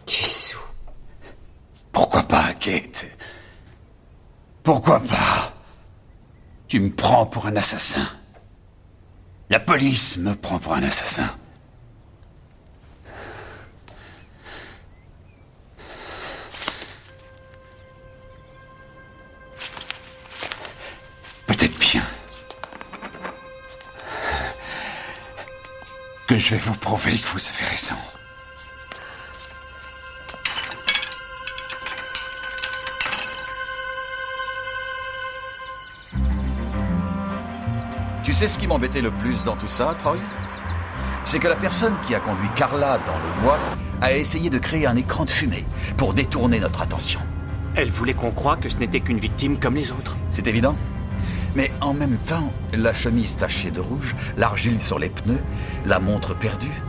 Tu es sous. Pourquoi pas, Kate? Pourquoi pas? Tu me prends pour un assassin. La police me prend pour un assassin. Peut-être bien que je vais vous prouver que vous avez raison. Tu sais ce qui m'embêtait le plus dans tout ça, Troy? C'est que la personne qui a conduit Carla dans le bois a essayé de créer un écran de fumée pour détourner notre attention. Elle voulait qu'on croie que ce n'était qu'une victime comme les autres. C'est évident. Mais en même temps, la chemise tachée de rouge, l'argile sur les pneus, la montre perdue...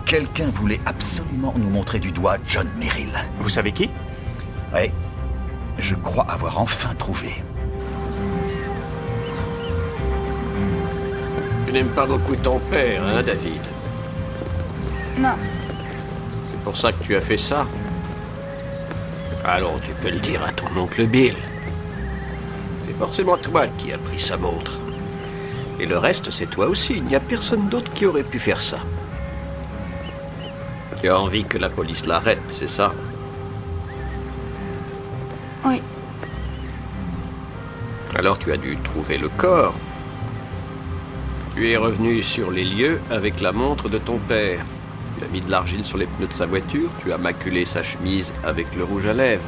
Quelqu'un voulait absolument nous montrer du doigt John Merrill. Vous savez qui? Oui. Je crois avoir enfin trouvé. Tu n'aimes pas beaucoup ton père, hein, David? Non. C'est pour ça que tu as fait ça? Alors tu peux le dire à ton oncle Bill. C'est forcément toi qui as pris sa montre. Et le reste, c'est toi aussi. Il n'y a personne d'autre qui aurait pu faire ça. Tu as envie que la police l'arrête, c'est ça? Oui. Alors tu as dû trouver le corps. Tu es revenu sur les lieux avec la montre de ton père. Tu as mis de l'argile sur les pneus de sa voiture. Tu as maculé sa chemise avec le rouge à lèvres.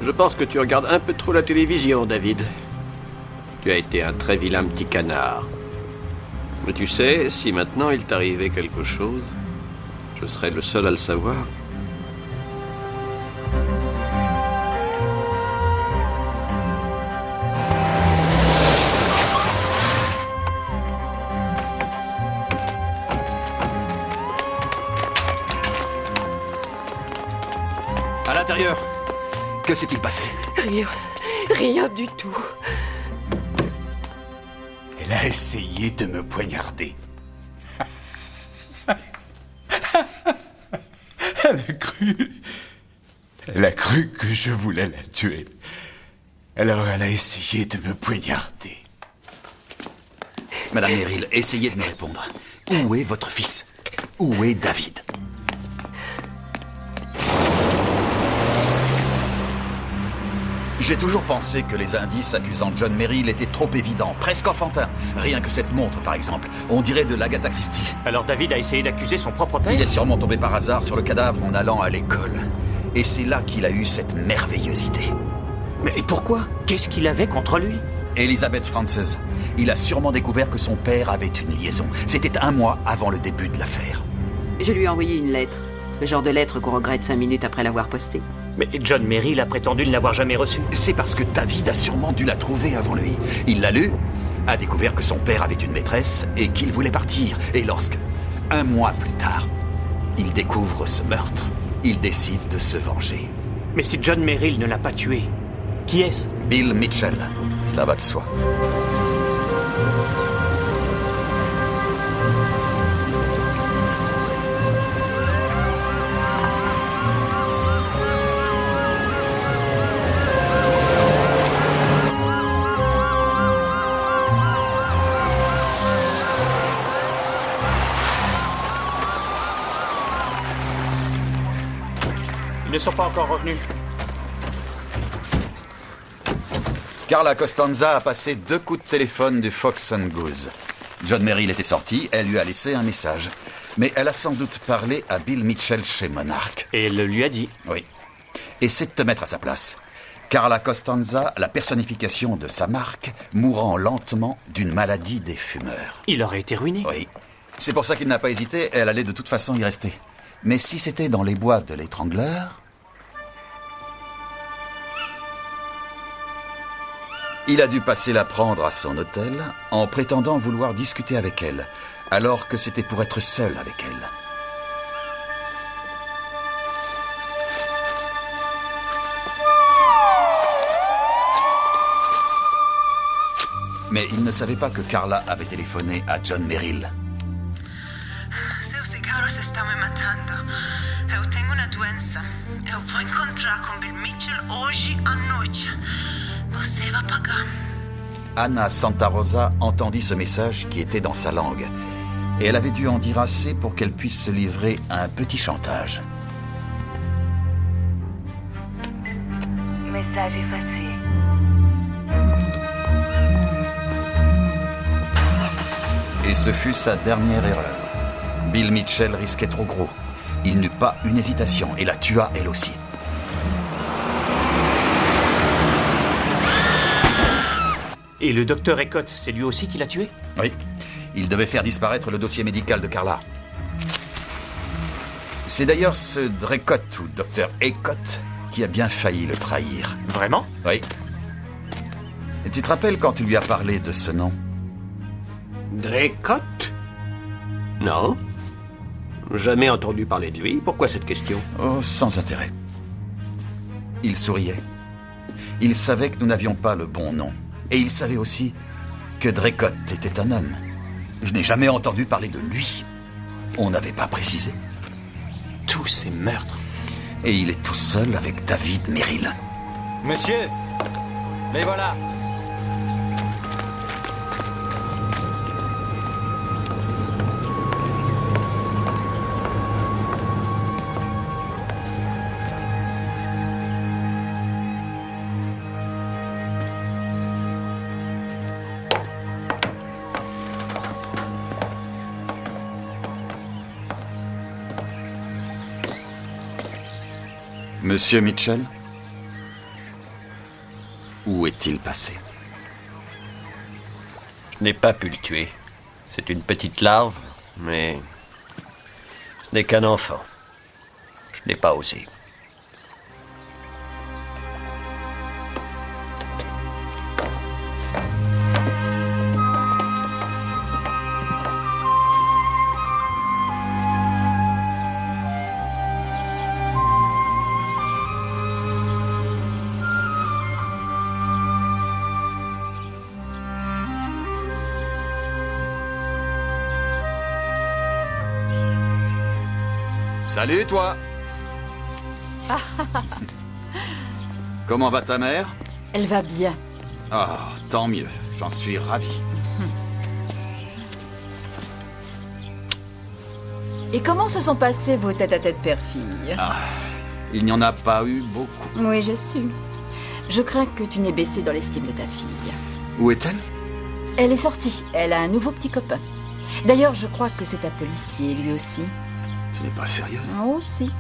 Je pense que tu regardes un peu trop la télévision, David. Tu as été un très vilain petit canard. Mais tu sais, si maintenant il t'arrivait quelque chose, je serais le seul à le savoir. À l'intérieur, que s'est-il passé? Rien du tout. Elle a essayé de me poignarder. Elle a cru que je voulais la tuer. Alors elle a essayé de me poignarder. Madame Merrill, essayez de me répondre. Où est votre fils? Où est David? J'ai toujours pensé que les indices accusant John Merrill étaient trop évidents, presque enfantins. Rien que cette montre, par exemple. On dirait de l'Agatha Christie. Alors David a essayé d'accuser son propre père? Il est sûrement tombé par hasard sur le cadavre en allant à l'école. Et c'est là qu'il a eu cette merveilleuse idée. Mais pourquoi? Qu'est-ce qu'il avait contre lui? Elizabeth Frances. Il a sûrement découvert que son père avait une liaison. C'était 1 mois avant le début de l'affaire. Je lui ai envoyé une lettre. Le genre de lettre qu'on regrette 5 minutes après l'avoir postée. Mais John Merrill a prétendu ne l'avoir jamais reçue. C'est parce que David a sûrement dû la trouver avant lui. Il l'a lu, a découvert que son père avait une maîtresse et qu'il voulait partir. Et lorsque, 1 mois plus tard, il découvre ce meurtre, il décide de se venger. Mais si John Merrill ne l'a pas tué, qui est-ce? Bill Mitchell. Cela va de soi. Ils ne sont pas encore revenus. Carla Costanza a passé 2 coups de téléphone du Fox and Goose. John Merrill était sorti, elle lui a laissé un message. Mais elle a sans doute parlé à Bill Mitchell chez Monarch. Et elle le lui a dit. Oui. Essaie de te mettre à sa place. Carla Costanza, la personnification de sa marque, mourant lentement d'une maladie des fumeurs. Il aurait été ruiné. Oui. C'est pour ça qu'il n'a pas hésité, elle allait de toute façon y rester. Mais si c'était dans les bois de l'étrangleur... Il a dû passer la prendre à son hôtel en prétendant vouloir discuter avec elle, alors que c'était pour être seul avec elle. Mais il ne savait pas que Carla avait téléphoné à John Merrill. Seus cigarros estão me matando. Eu tenho uma doença. Eu vou encontrar com Bill Mitchell hoje à noite. Você vai pagar. Anna Santa Rosa entendit ce message qui était dans sa langue. Et elle avait dû en dire assez pour qu'elle puisse se livrer à un petit chantage. Message effacé. Et ce fut sa dernière erreur. Bill Mitchell risquait trop gros. Il n'eut pas une hésitation et la tua elle aussi. Et le docteur Eckott, c'est lui aussi qui l'a tué? Oui. Il devait faire disparaître le dossier médical de Carla. C'est d'ailleurs ce Draycott ou docteur Eckott qui a bien failli le trahir. Vraiment? Oui. Et tu te rappelles quand tu lui as parlé de ce nom? Draycott? Non. Jamais entendu parler de lui. Pourquoi cette question? Oh, sans intérêt. Il souriait. Il savait que nous n'avions pas le bon nom. Et il savait aussi que Draycott était un homme. Je n'ai jamais entendu parler de lui. On n'avait pas précisé. Tous ces meurtres. Et il est tout seul avec David Merrill. Monsieur, les voilà. Monsieur Mitchell? Où est-il passé? Je n'ai pas pu le tuer. C'est une petite larve, mais ce n'est qu'un enfant. Je n'ai pas osé. Salut, toi. Comment va ta mère? Elle va bien. Ah, tant mieux. J'en suis ravi. Et comment se sont passés vos tête-à-tête père-fille? Ah, il n'y en a pas eu beaucoup. Oui, j'ai su. Je crains que tu n'aies baissé dans l'estime de ta fille. Où est-elle? Elle est sortie. Elle a un nouveau petit copain. D'ailleurs, je crois que c'est un policier, lui aussi. Tu n'es pas sérieuse? Oh, si.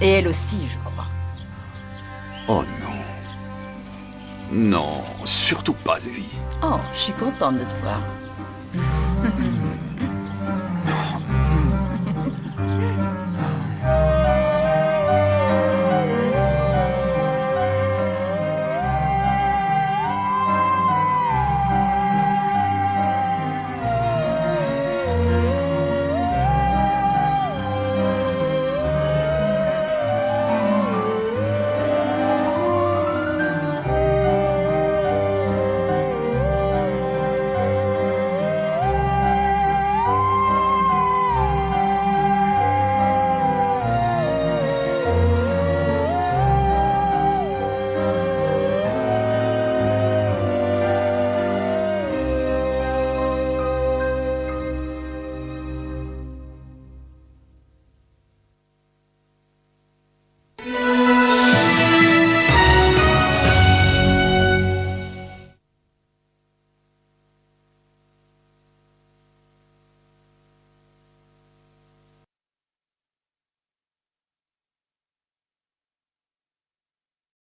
Et elle aussi, je crois. Oh non. Non, surtout pas lui. Oh, je suis contente de te voir.